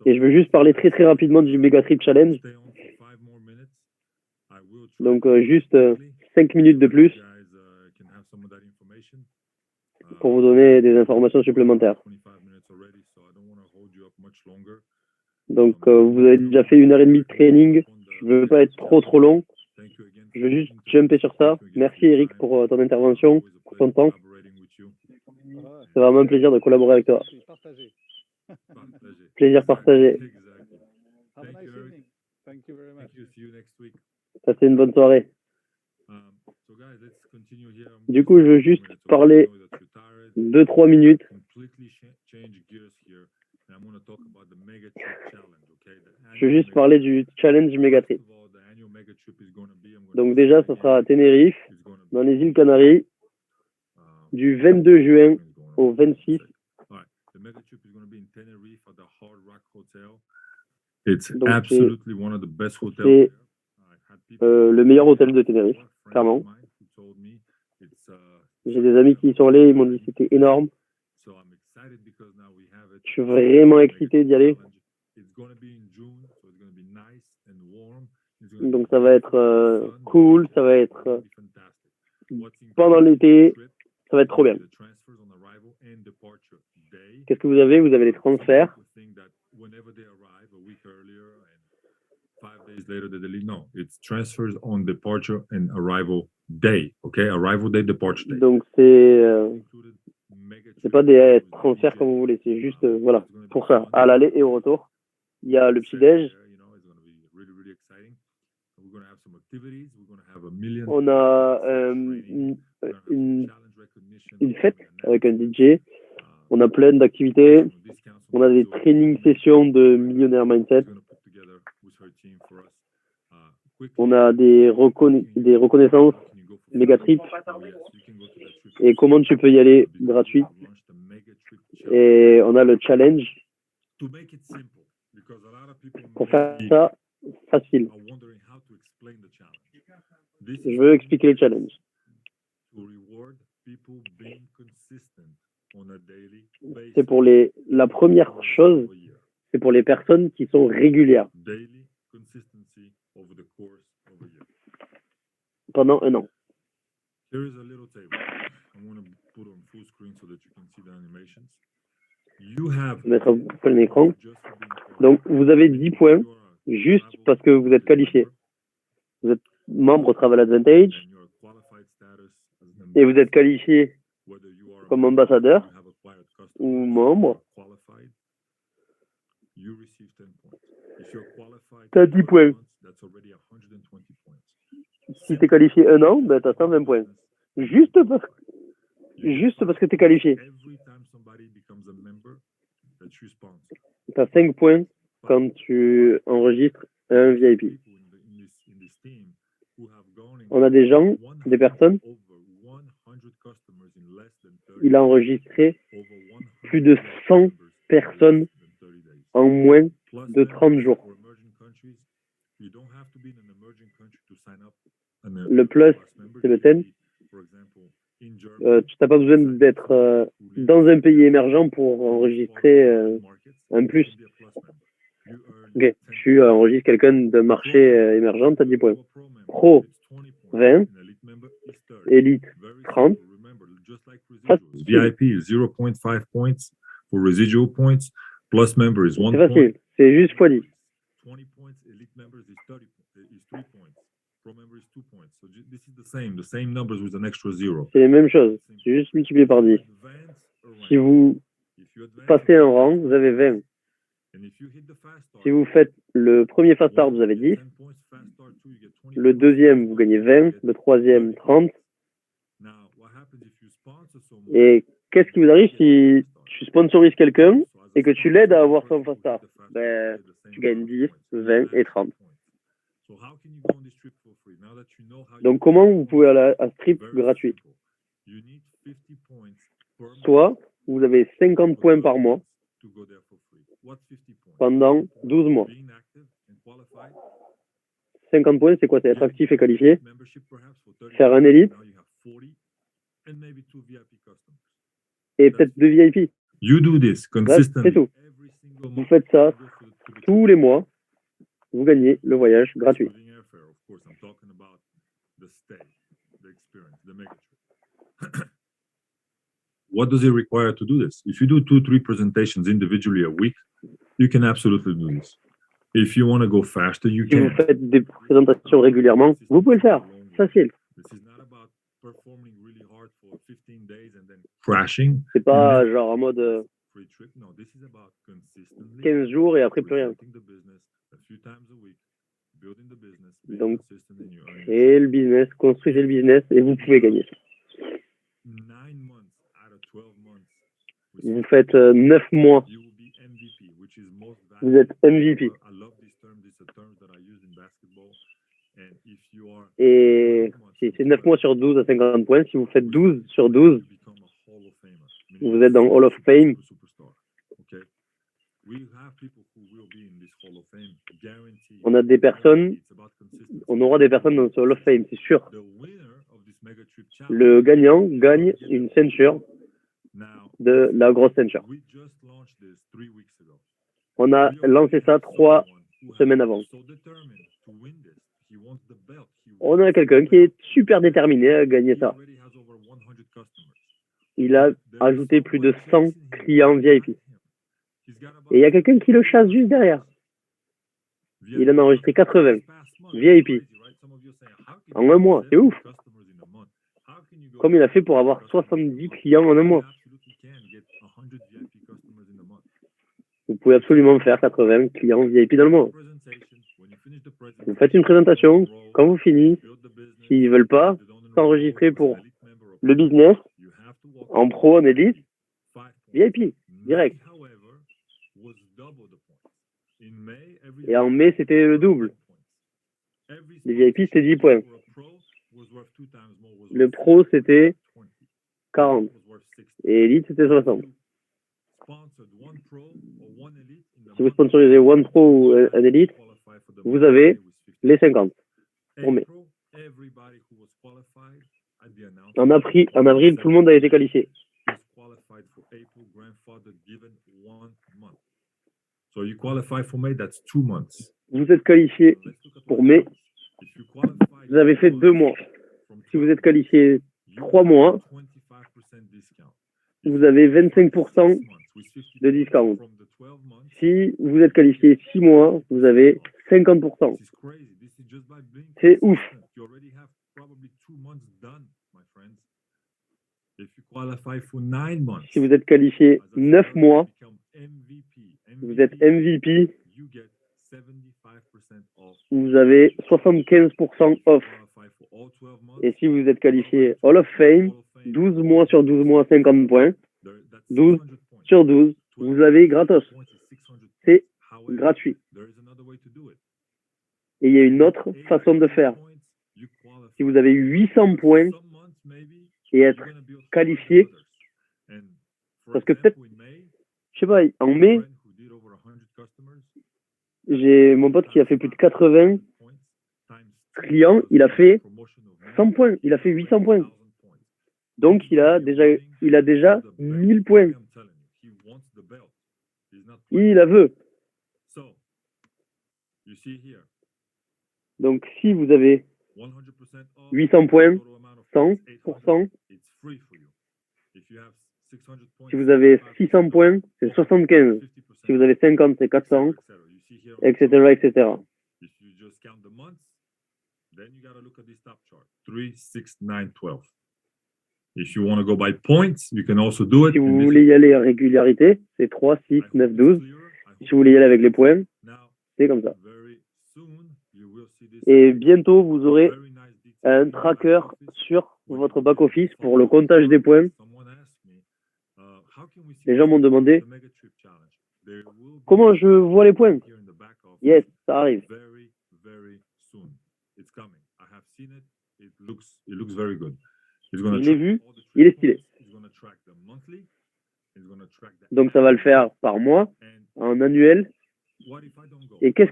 Et je veux juste parler très très rapidement du Mega Trip Challenge. Donc, juste 5 minutes de plus pour vous donner des informations supplémentaires. Donc, vous avez déjà fait 1 heure et demie de training. Je ne veux pas être trop long. Je veux juste jumper sur ça. Merci Eric pour ton intervention, pour ton temps. C'est vraiment un plaisir de collaborer avec toi. Partagé. Plaisir partagé. Have a nice evening. Thank you very much. Passez une bonne soirée. Du coup, je veux juste parler 2-3 minutes. Je veux juste parler du challenge Megatrip. Donc déjà, ça sera à Tenerife, dans les îles Canaries, du 22 juin au 26. Donc c'est le meilleur hôtel de Tenerife, clairement. J'ai des amis qui y sont allés, ils m'ont dit que c'était énorme. Je suis vraiment excité d'y aller. Donc ça va être cool, ça va être pendant l'été, ça va être trop bien. Qu'est-ce que vous avez? Vous avez les transferts. No, it's transfers on departure and arrival day. Okay, arrival day, departure day. Donc c'est pas des transferts comme vous voulez, c'est juste voilà pour ça à l'aller et au retour. Il y a le petit déj. On a une fête avec un DJ. On a plein d'activités. On a des training sessions de Millionaire Mindset. On a des reconnaissances Megatrip et comment tu peux y aller gratuit. Et on a le challenge pour faire ça facile. Je veux expliquer le challenge. C'est pour la première chose, c'est pour les personnes qui sont régulières pendant un an. Je vais mettre un plein écran. Donc, vous avez 10 points juste parce que vous êtes qualifié. Vous êtes membre Travel Advantage et vous êtes qualifié comme ambassadeur ou membre. Tu as 10 points. Si tu es qualifié un an, ben tu as 120 points. Juste parce que tu es qualifié. Tu as 5 points quand tu enregistres un VIP. On a des gens, des personnes. Il a enregistré plus de 100 personnes en moins de 30 jours. Le plus, c'est le 10. Tu n'as pas besoin d'être dans un pays émergent pour enregistrer un plus. Ok, tu enregistres quelqu'un de marché émergent, tu as 10 points. Pro, 20. Élite, 30. VIP is 0.5 points for residual points. Plus member is 1 C'est point. facile, c'est juste x 10. 20 points, elite members is 3 points. Pro member is 2 points. So this is the same numbers with an extra zero. C'est les mêmes choses, c'est juste multiplié par 10. Si vous passez un rang, vous avez 20. Si vous faites le premier fast start, vous avez 10. Le deuxième, vous gagnez 20. Le troisième, 30. Et qu'est-ce qui vous arrive si tu sponsorises quelqu'un et que tu l'aides à avoir son fast start? Ben, tu gagnes 10, 20 et 30. Donc, comment vous pouvez aller à Strip gratuit? Soit vous avez 50 points par mois pendant 12 mois. 50 points, c'est quoi? C'est être actif et qualifié, faire un élite et peut-être 2 VIP. You do this consistently. C'est tout. Vous faites ça tous les mois, vous gagnez le voyage gratuit. What does it require to do this? If you do 2-3 presentations individually a week, you can absolutely do this. If you want to go faster, you Si vous can. faites des présentations régulièrement, vous pouvez le faire. Facile. This is not about performing really hard for 15 days and then crashing. C'est pas genre en mode Free trip. No, this is about consistently 15 jours et après plus rien. presenting the business a few times a week, building the business, being Donc, consistent in your earnings. créez le business, construisez le business et vous pouvez gagner. 9 months out of 12 months, Vous faites 9 mois, you will be MVP, which is most vous valuable. êtes MVP. I love this term. These are terms that I use in basketball. And if you are Et si c'est 9 mois sur 12 à 50 points, si vous faites 12 sur 12, you become a Hall of Famer. vous êtes dans Hall of Fame. Superstar. Okay. We have people who will be in this Hall of Fame, guaranteed. On a des personnes, It's about consistency. on aura des personnes dans ce Hall of Fame, c'est sûr. The winner of this mega trip challenge. Le gagnant gagne une ceinture, Now, de la grosse ceinture. we just launched this 3 weeks ago. On a lancé ça 3 semaines avant. So determined to win this. He wants the belt. On a quelqu'un qui est super déterminé à gagner ça. already has over 100 customers. Il a ajouté plus de 100 clients VIP. He's got about Et il y a quelqu'un qui le chasse juste derrière. Il en a enregistré 80 VIP en un mois. C'est ouf. Comme il a fait pour avoir 70 clients en un mois. Vous pouvez absolument faire 80 clients VIP dans le mois. Vous faites une présentation. Quand vous finissez, s'ils ne veulent pas s'enregistrer pour le business, en pro, en élite, VIP, direct. Et en mai, c'était le double. Les VIP, c'était 10 points. Le pro, c'était 40. Et élite, c'était 60. Si vous sponsorisez One Pro ou un élite, vous avez les 50 pour mai. En avril, tout le monde a été qualifié. So you qualify for May, that's 2 months. Vous êtes qualifié pour mai, vous avez fait 2 mois. Si vous êtes qualifié 3 mois, vous avez 25% de discount. Si vous êtes qualifié 6 mois, vous avez 50%. C'est ouf. Si vous êtes qualifié 9 mois, vous êtes MVP, vous avez 75% off. Et si vous êtes qualifié Hall of Fame, 12 mois sur 12 mois, 50 points, 12 sur 12, vous avez gratos. C'est gratuit. Et il y a une autre façon de faire. Si vous avez 800 points et être qualifié, parce que peut-être, je sais pas, en mai, j'ai mon pote qui a fait plus de 80 clients, il a fait 100 points, il a fait 800 points. Donc il a déjà 1000 points. Il la veut. Donc si vous avez 800 points, 100%. Si vous avez 600 points, c'est 75. Si vous avez 50, c'est 400, etc., etc. Then you got to look at this top chart. 3, 6, 9, 12. If you want to go by points, you can also do it. Si vous voulez y aller en régularité, c'est 3, 6, 9, 12. Si vous voulez y aller avec les points, c'est comme ça. Et bientôt, vous aurez un tracker sur votre back-office pour le comptage des points. Les gens m'ont demandé comment je vois les points. Yes, ça arrive. Je l'ai vu, il est stylé. Donc ça va le faire par mois, en annuel. Et qu'est-ce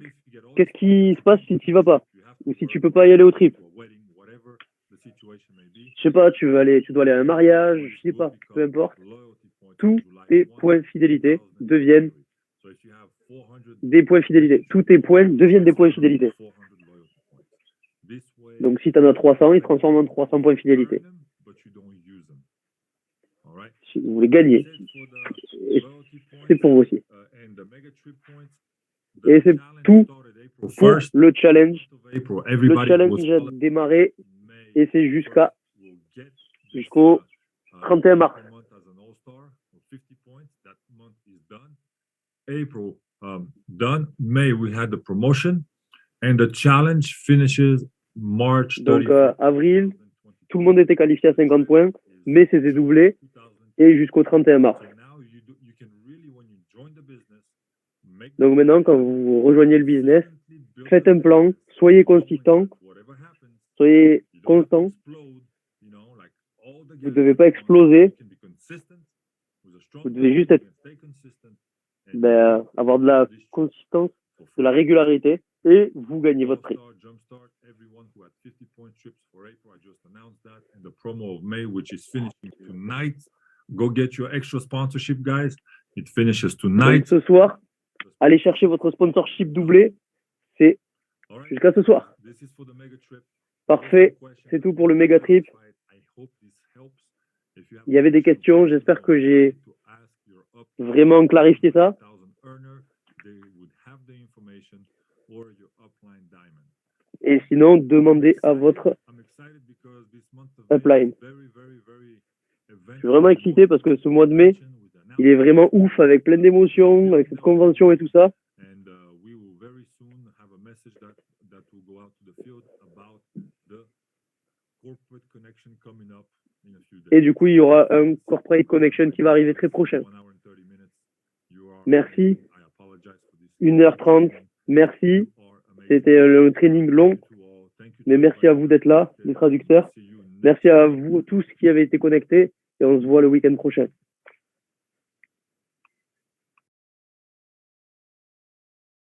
qui se passe si tu n'y vas pas? Ou si tu peux pas y aller au trip? Je sais pas, tu dois aller à un mariage, je sais pas, peu importe. Tous tes points de fidélité deviennent des points de fidélité. Tous tes points deviennent des points de fidélité. Donc si tu en as 300, ils se transforment en 300 points de fidélité. Si vous voulez gagner. Et c'est pour vous aussi. Et c'est tout pour le challenge. Le challenge a démarré et c'est jusqu'au 31 mars. April done. May we had the promotion and the challenge finishes March 30. Donc avril, tout le monde était qualifié à 50 points, mais c'était doublé et jusqu'au 31 mars. Donc maintenant, quand vous rejoignez le business, faites un plan, soyez consistant, soyez constant. Vous ne devez pas exploser. Vous devez juste être, avoir de la consistance, de la régularité et vous gagnez votre prix. Go get your extra sponsorship, guys. It finishes Donc tonight. ce soir, allez chercher votre sponsorship doublé. C'est jusqu'à ce soir. Parfait, c'est tout pour le méga trip. Il y avait des questions, j'espère que j'ai vraiment clarifié ça. Et sinon, demandez à votre upline. Je suis vraiment excité parce que ce mois de mai, il est vraiment ouf avec plein d'émotions, avec cette convention et tout ça. Et du coup, il y aura un corporate connection qui va arriver très prochain. Merci. 1h30. Merci. C'était le training long. Mais merci à vous d'être là, les traducteurs. Merci à vous tous qui avez été connectés. Et on se voit le week-end prochain.